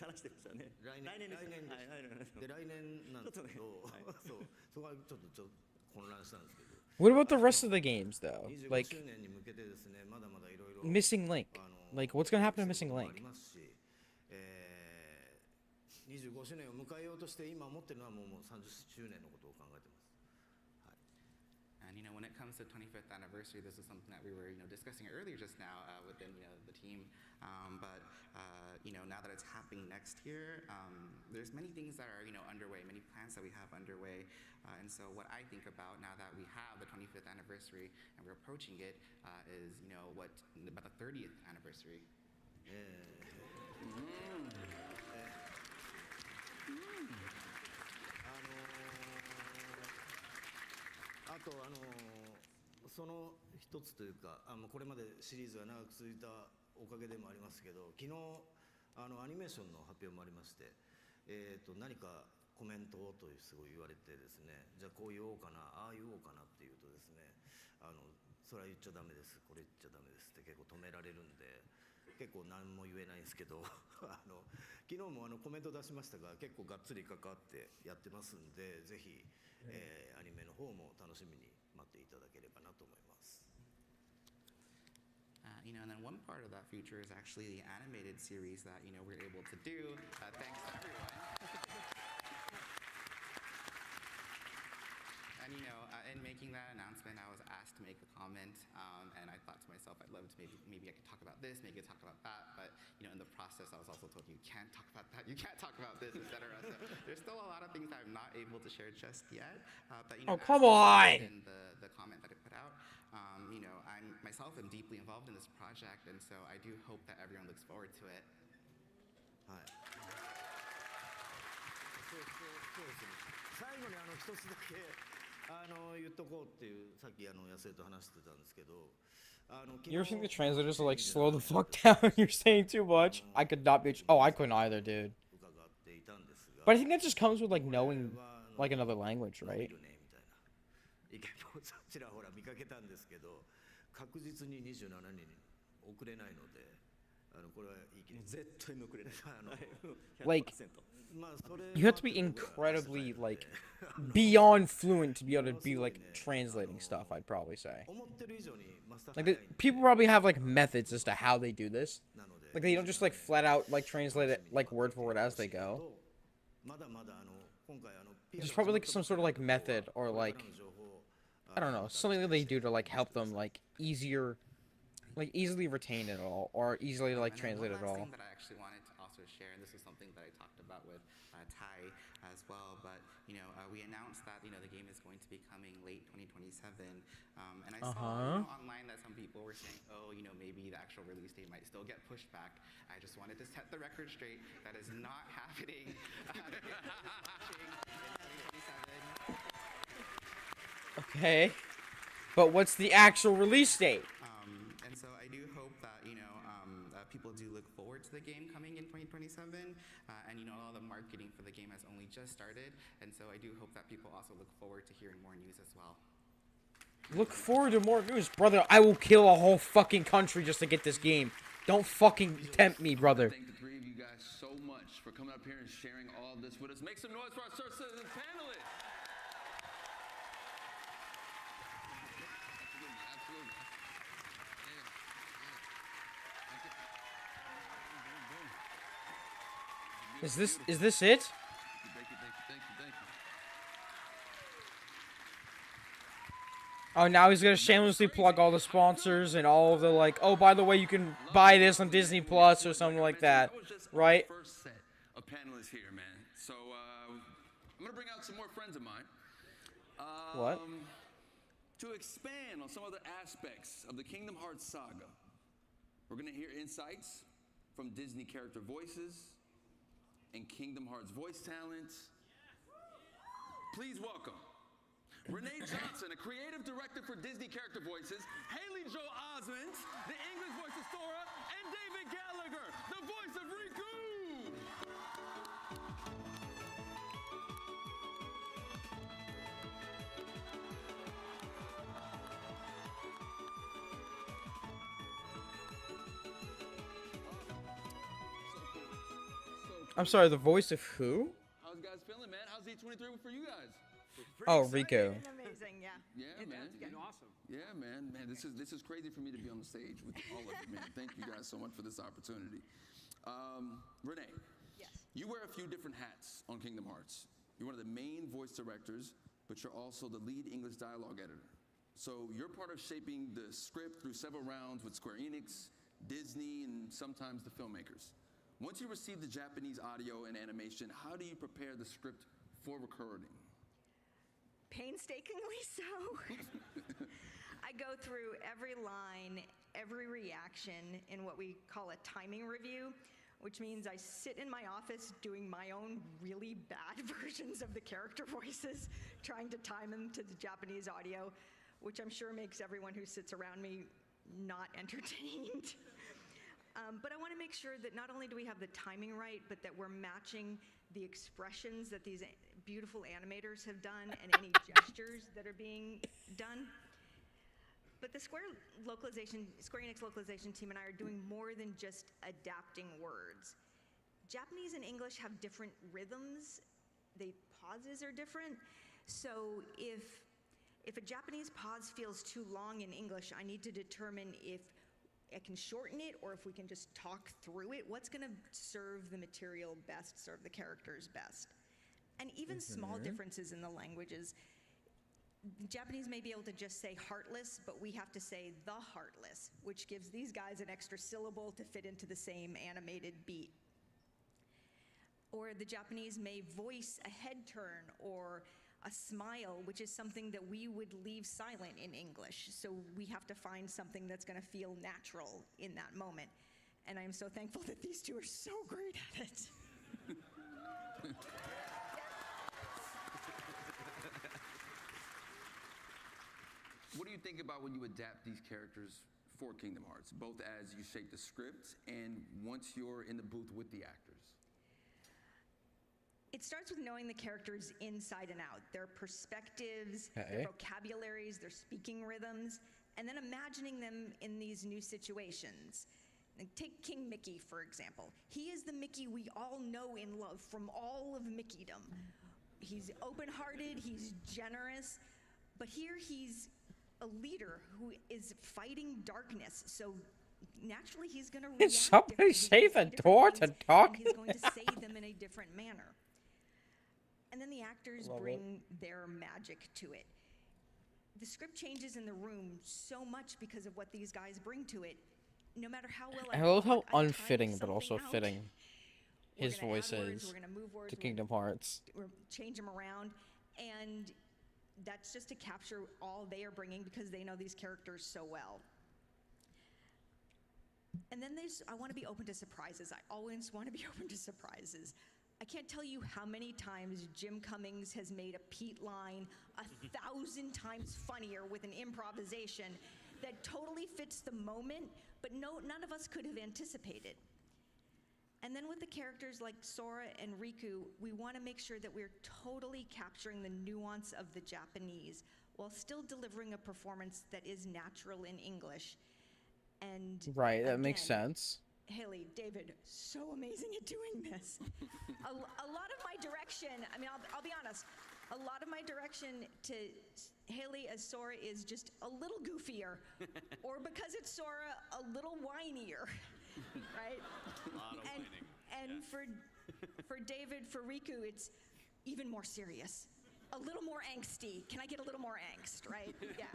話してましたね。来年です。で来年なんですけど、そうそこはちょっと混乱したんですけど。What about the rest of the games though? Missing Link. What's gonna happen to Missing Link? 25周年を迎えようとして今持ってるのはもう30周年のことを考えてます。And when it comes to 25th anniversary, this is something that we were discussing earlier just now within the team. But now that it's happening next year, there's many things that are underway, many plans that we have underway. And so what I think about now that we have the 25th anniversary and we're approaching it is about the 30th anniversary. あとその一つというかこれまでシリーズが長く続いたおかげでもありますけど、昨日アニメーションの発表もありまして、何かコメントをとすごい言われてですね、じゃあこう言おうかな、ああ言おうかなっていうとですね、それは言っちゃダメです、これ言っちゃダメですって結構止められるんで、結構何も言えないんですけど昨日もコメント出しましたが結構がっつり関わってやってますんで、ぜひ、アニメの方も楽しみに待っていただければなと思います。And then one part of that future is actually the animated series that we're able to do. Thanks to everyone. And in making that announcement, I was asked to make a comment, and I thought to myself, I'd love to maybe I could talk about this, maybe talk about that, but in the process, I was also told you can't talk about that, you can't talk about this, etc. So there's still a lot of things that I'm not able to share just yet. But oh, come on! In the comment that I put out, I myself am deeply involved in this project, and so I do hope that everyone looks forward to it. はい。そうですね。最後に一つだけ言っとこうっていうさっき野生と話してたんですけど。You ever think the translators are like, slow the fuck down, you're saying too much? I could not be. Oh, I couldn't either, dude. But I think that just comes with like knowing like another language, right? 意見もちらほら見かけたんですけど、確実に27人遅れないので、これは言い切り絶対に遅れない。Like, you have to be incredibly like beyond fluent to be able to be like translating stuff. I'd probably say. Like people probably have like methods as to how they do this. Like they don't just like flat out like translate it like word for word as they go. There's probably like some sort of like method or like I don't know, something that they do to like help them like easily retain it all or easily like translate it all. One last thing that I actually wanted to also share, and this is something that I talked about with Ty as well, but we announced that the game is going to be coming late 2027, and I saw online that some people were saying, oh, maybe the actual release date might still get pushed back. I just wanted to set the record straight. That is not happening. Okay, but what's the actual release date? And so I do hope that people do look forward to the game coming in 2027, and all the marketing for the game has only just started, and so I do hope that people also look forward to hearing more news as well. Look forward to more news, brother. I will kill a whole fucking country just to get this game. Don't fucking tempt me, brother. Thank the three of you guys so much for coming up here and sharing all this with us. Make some noise for our citizens and panelists. Is this it? Thank you. Oh, now he's gonna shamelessly plug all the sponsors and all of the like. Oh, by the way, you can buy this on Disney Plus or something like that, right? First set of panelists here, man. So I'm gonna bring out some more friends of mine. What? To expand on some other aspects of the Kingdom Hearts saga, we're gonna hear insights from Disney character voices and Kingdom Hearts voice talent. Please welcome Renee Johnson, a creative director for Disney character voices, Haley Joel Osment, the English voice of Sora, and David Gallagher, the voice of Riku. I'm sorry, the voice of who? How's you guys feeling, man? How's D23 for you guys? Oh, Rico. Amazing, yeah. Yeah, man. It's been awesome. Yeah, man. This is crazy for me to be on the stage with all of you, man. Thank you guys so much for this opportunity. Renee. Yes. You wear a few different hats on Kingdom Hearts. You're one of the main voice directors, but you're also the lead English dialogue editor. So you're part of shaping the script through several rounds with Square Enix, Disney, and sometimes the filmmakers. Once you receive the Japanese audio and animation, how do you prepare the script for recording? Painstakingly so. I go through every line, every reaction in what we call a timing review, which means I sit in my office doing my own really bad versions of the character voices, trying to time them to the Japanese audio, which I'm sure makes everyone who sits around me not entertained. But I want to make sure that not only do we have the timing right, but that we're matching the expressions that these beautiful animators have done and any gestures that are being done. But the Square Enix localization team and I are doing more than just adapting words. Japanese and English have different rhythms. The pauses are different. So if a Japanese pause feels too long in English, I need to determine if I can shorten it, or if we can just talk through it. What's going to serve the material best, serve the characters best? And even small differences in the languages. Japanese may be able to just say heartless, but we have to say the heartless, which gives these guys an extra syllable to fit into the same animated beat. Or the Japanese may voice a head turn or a smile, which is something that we would leave silent in English. So we have to find something that's going to feel natural in that moment. And I'm so thankful that these two are so great at it. What do you think about when you adapt these characters for Kingdom Hearts, both as you shape the script and once you're in the booth with the actors? It starts with knowing the characters inside and out, their perspectives, their vocabularies, their speaking rhythms, and then imagining them in these new situations. Take King Mickey, for example. He is the Mickey we all know and love from all of Mickeydom. He's open-hearted, he's generous, but here he's a leader who is fighting darkness, so naturally he's going to react Somebody say the door to talk. and he's going to say them in a different manner. And then the actors bring their magic to it. The script changes in the room so much because of what these guys bring to it. No matter how well I love how unfitting but also fitting his voice is to Kingdom Hearts. Or change them around, and that's just to capture all they are bringing because they know these characters so well. And then I want to be open to surprises. I always want to be open to surprises. I can't tell you how many times Jim Cummings has made a Pete line 1,000 times funnier with an improvisation that totally fits the moment, but none of us could have anticipated. And then with the characters like Sora and Riku, we want to make sure that we're totally capturing the nuance of the Japanese while still delivering a performance that is natural in English. And right, that makes sense. Haley, David, so amazing at doing this. a lot of my direction, I mean, I'll be honest, a lot of my direction to Haley as Sora is just a little goofier, or because it's Sora, a little whinier, right? A lot of whining. And for David, for Riku, it's even more serious, a little more angsty. Can I get a little more angst, right? Yeah.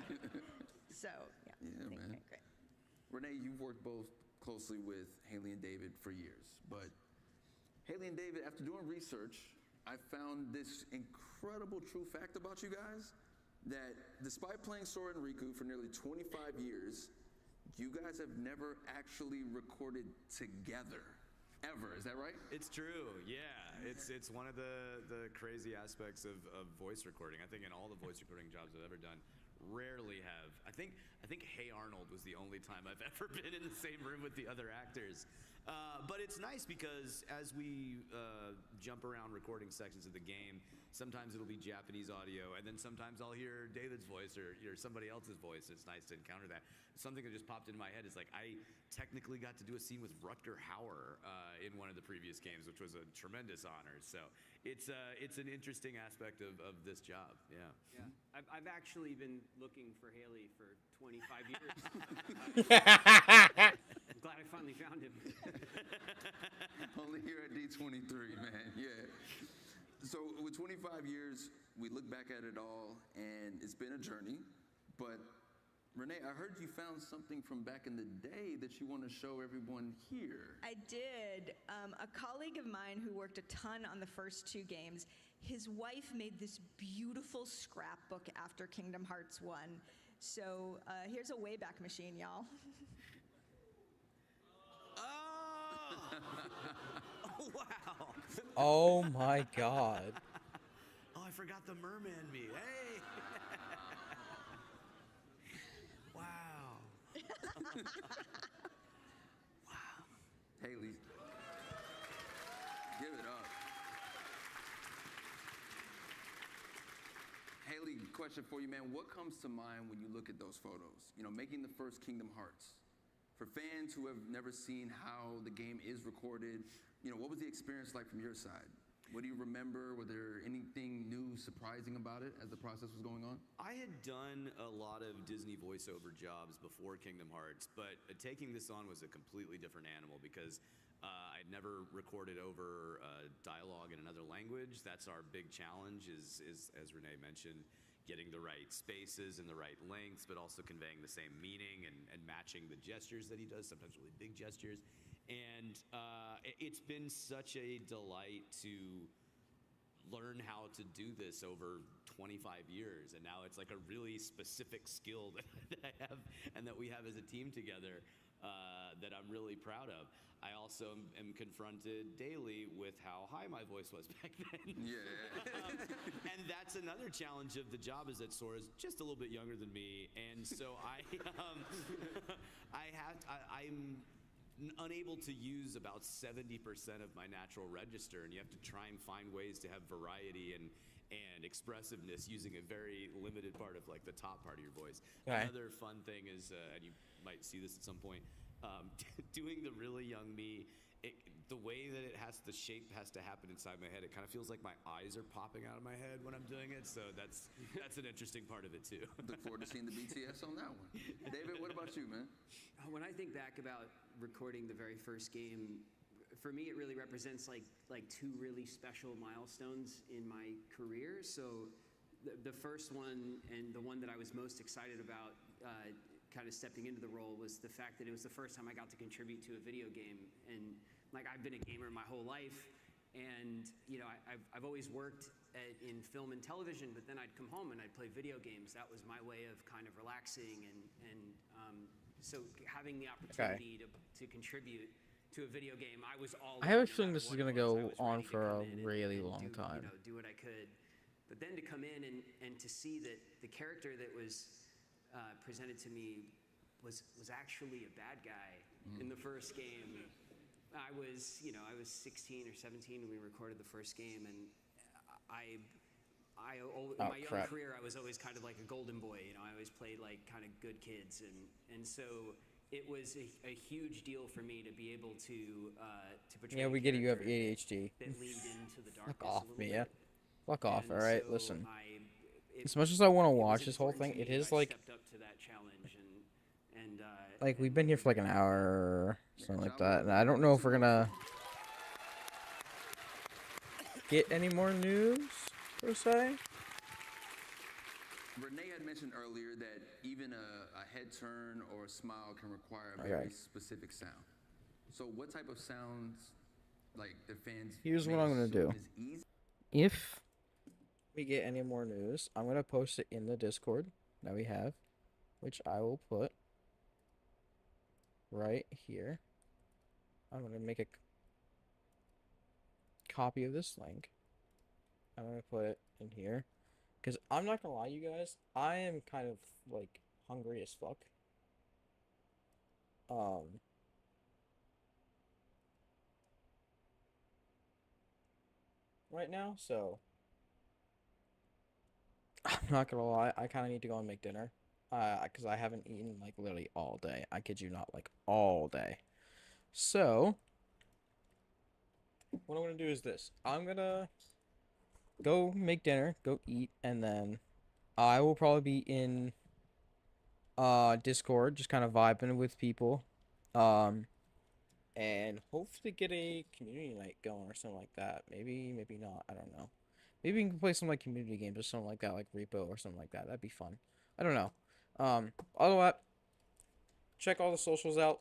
So, yeah. Yeah, man. Great. Renee, you've worked both closely with Haley and David for years, but Haley and David, after doing research, I found this incredible true fact about you guys, that despite playing Sora and Riku for nearly 25 years, you guys have never actually recorded together, ever. Is that right? It's true, yeah. It's one of the crazy aspects of voice recording. I think in all the voice recording jobs I've ever done, rarely have. I think Hey Arnold was the only time I've ever been in the same room with the other actors. But it's nice because as we jump around recording sections of the game, sometimes it'll be Japanese audio, and then sometimes I'll hear David's voice or somebody else's voice. It's nice to encounter that. Something that just popped into my head is like I technically got to do a scene with Rutger Hauer in one of the previous games, which was a tremendous honor. So it's an interesting aspect of this job. Yeah. Yeah. I've actually been looking for Haley for 25 years. I'm glad I finally found him. Only here at D23, man. Yeah. So with 25 years, we look back at it all, and it's been a journey. But Renee, I heard you found something from back in the day that you want to show everyone here. I did. A colleague of mine who worked a ton on the first two games, his wife made this beautiful scrapbook after Kingdom Hearts 1. So here's a Wayback Machine, y'all. Oh, wow. Oh my god. Oh, I forgot the merman me. Hey. Wow. Wow. Haley, give it up. Haley, question for you, man. What comes to mind when you look at those photos? You know, making the first Kingdom Hearts. For fans who have never seen how the game is recorded, you know, what was the experience like from your side? What do you remember? Were there anything new, surprising about it as the process was going on? I had done a lot of Disney voiceover jobs before Kingdom Hearts, but taking this on was a completely different animal because I'd never recorded over dialogue in another language. That's our big challenge is as Renee mentioned, getting the right spaces and the right lengths, but also conveying the same meaning and matching the gestures that he does, sometimes really big gestures. And it's been such a delight to learn how to do this over 25 years. And now it's like a really specific skill that I have and that we have as a team together that I'm really proud of. I also am confronted daily with how high my voice was back then. Yeah. And that's another challenge of the job is that Sora's just a little bit younger than me. And so I'm unable to use about 70% of my natural register, and you have to try and find ways to have variety and expressiveness using a very limited part of like the top part of your voice. Okay. Another fun thing is, and you might see this at some point, doing the really young me, the way that the shape has to happen inside my head, it kind of feels like my eyes are popping out of my head when I'm doing it, so that's an interesting part of it too. Look forward to seeing the BTS on that one. David, what about you, man? When I think back about recording the very first game, for me it really represents like two really special milestones in my career. So the first one, and the one that I was most excited about kind of stepping into the role, was the fact that it was the first time I got to contribute to a video game. And like, I've been a gamer my whole life, and you know, I've always worked in film and television, but then I'd come home and I'd play video games. That was my way of kind of relaxing, and so having the opportunity to contribute to a video game, I was all. I have a feeling this is gonna go on for a really long time. You know, do what I could, but then to come in and to see that the character that was presented to me was actually a bad guy in the first game. I was 16 or 17 when we recorded the first game, and in my young career, I was always kind of like a golden boy. You know, I always played like kind of good kids, and so it was a huge deal for me to be able to portray. Yeah, we get it. You have ADHD. That leaned into the darkness. Fuck off, a little Mia. bit. Fuck off. And all right, so listen. it As much as I want to was watch this whole important thing, to it me is that I like stepped up to that challenge, and like we've been here for like an hour, something like that, and I don't know if we're gonna get any more news per se. Renee had mentioned earlier that even a head turn or a smile can require a very specific sound. So what type of sounds, like, the fans... Here's what I'm going to do. If we get any more news, I'm going to post it in the Discord that we have, which I will put right here. I'm going to make a copy of this link. I'm going to put it in here. Because I'm not going to lie, you guys, I am kind of, like, hungry as fuck. Right now, so I'm not gonna lie, I kind of need to go and make dinner, because I haven't eaten like literally all day. I kid you not, like all day. So what I'm gonna do is this: I'm gonna go make dinner, go eat, and then I will probably be in Discord, just kind of vibing with people, and hopefully get a community night going or something like that. Maybe not. I don't know. Maybe we can play some like community games or something like that, like Repo or something like that. That'd be fun. I don't know. Other than that, check all the socials out.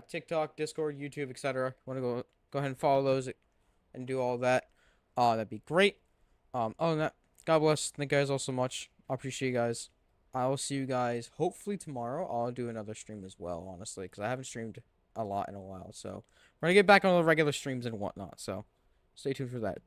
TikTok, Discord, YouTube, etc. Want to go ahead and follow those and do all that. That'd be great. Other than that, God bless. Thank you guys all so much. I appreciate you guys. I will see you guys hopefully tomorrow. I'll do another stream as well, honestly, because I haven't streamed a lot in a while. So we're going to get back on the regular streams and whatnot. So stay tuned for that.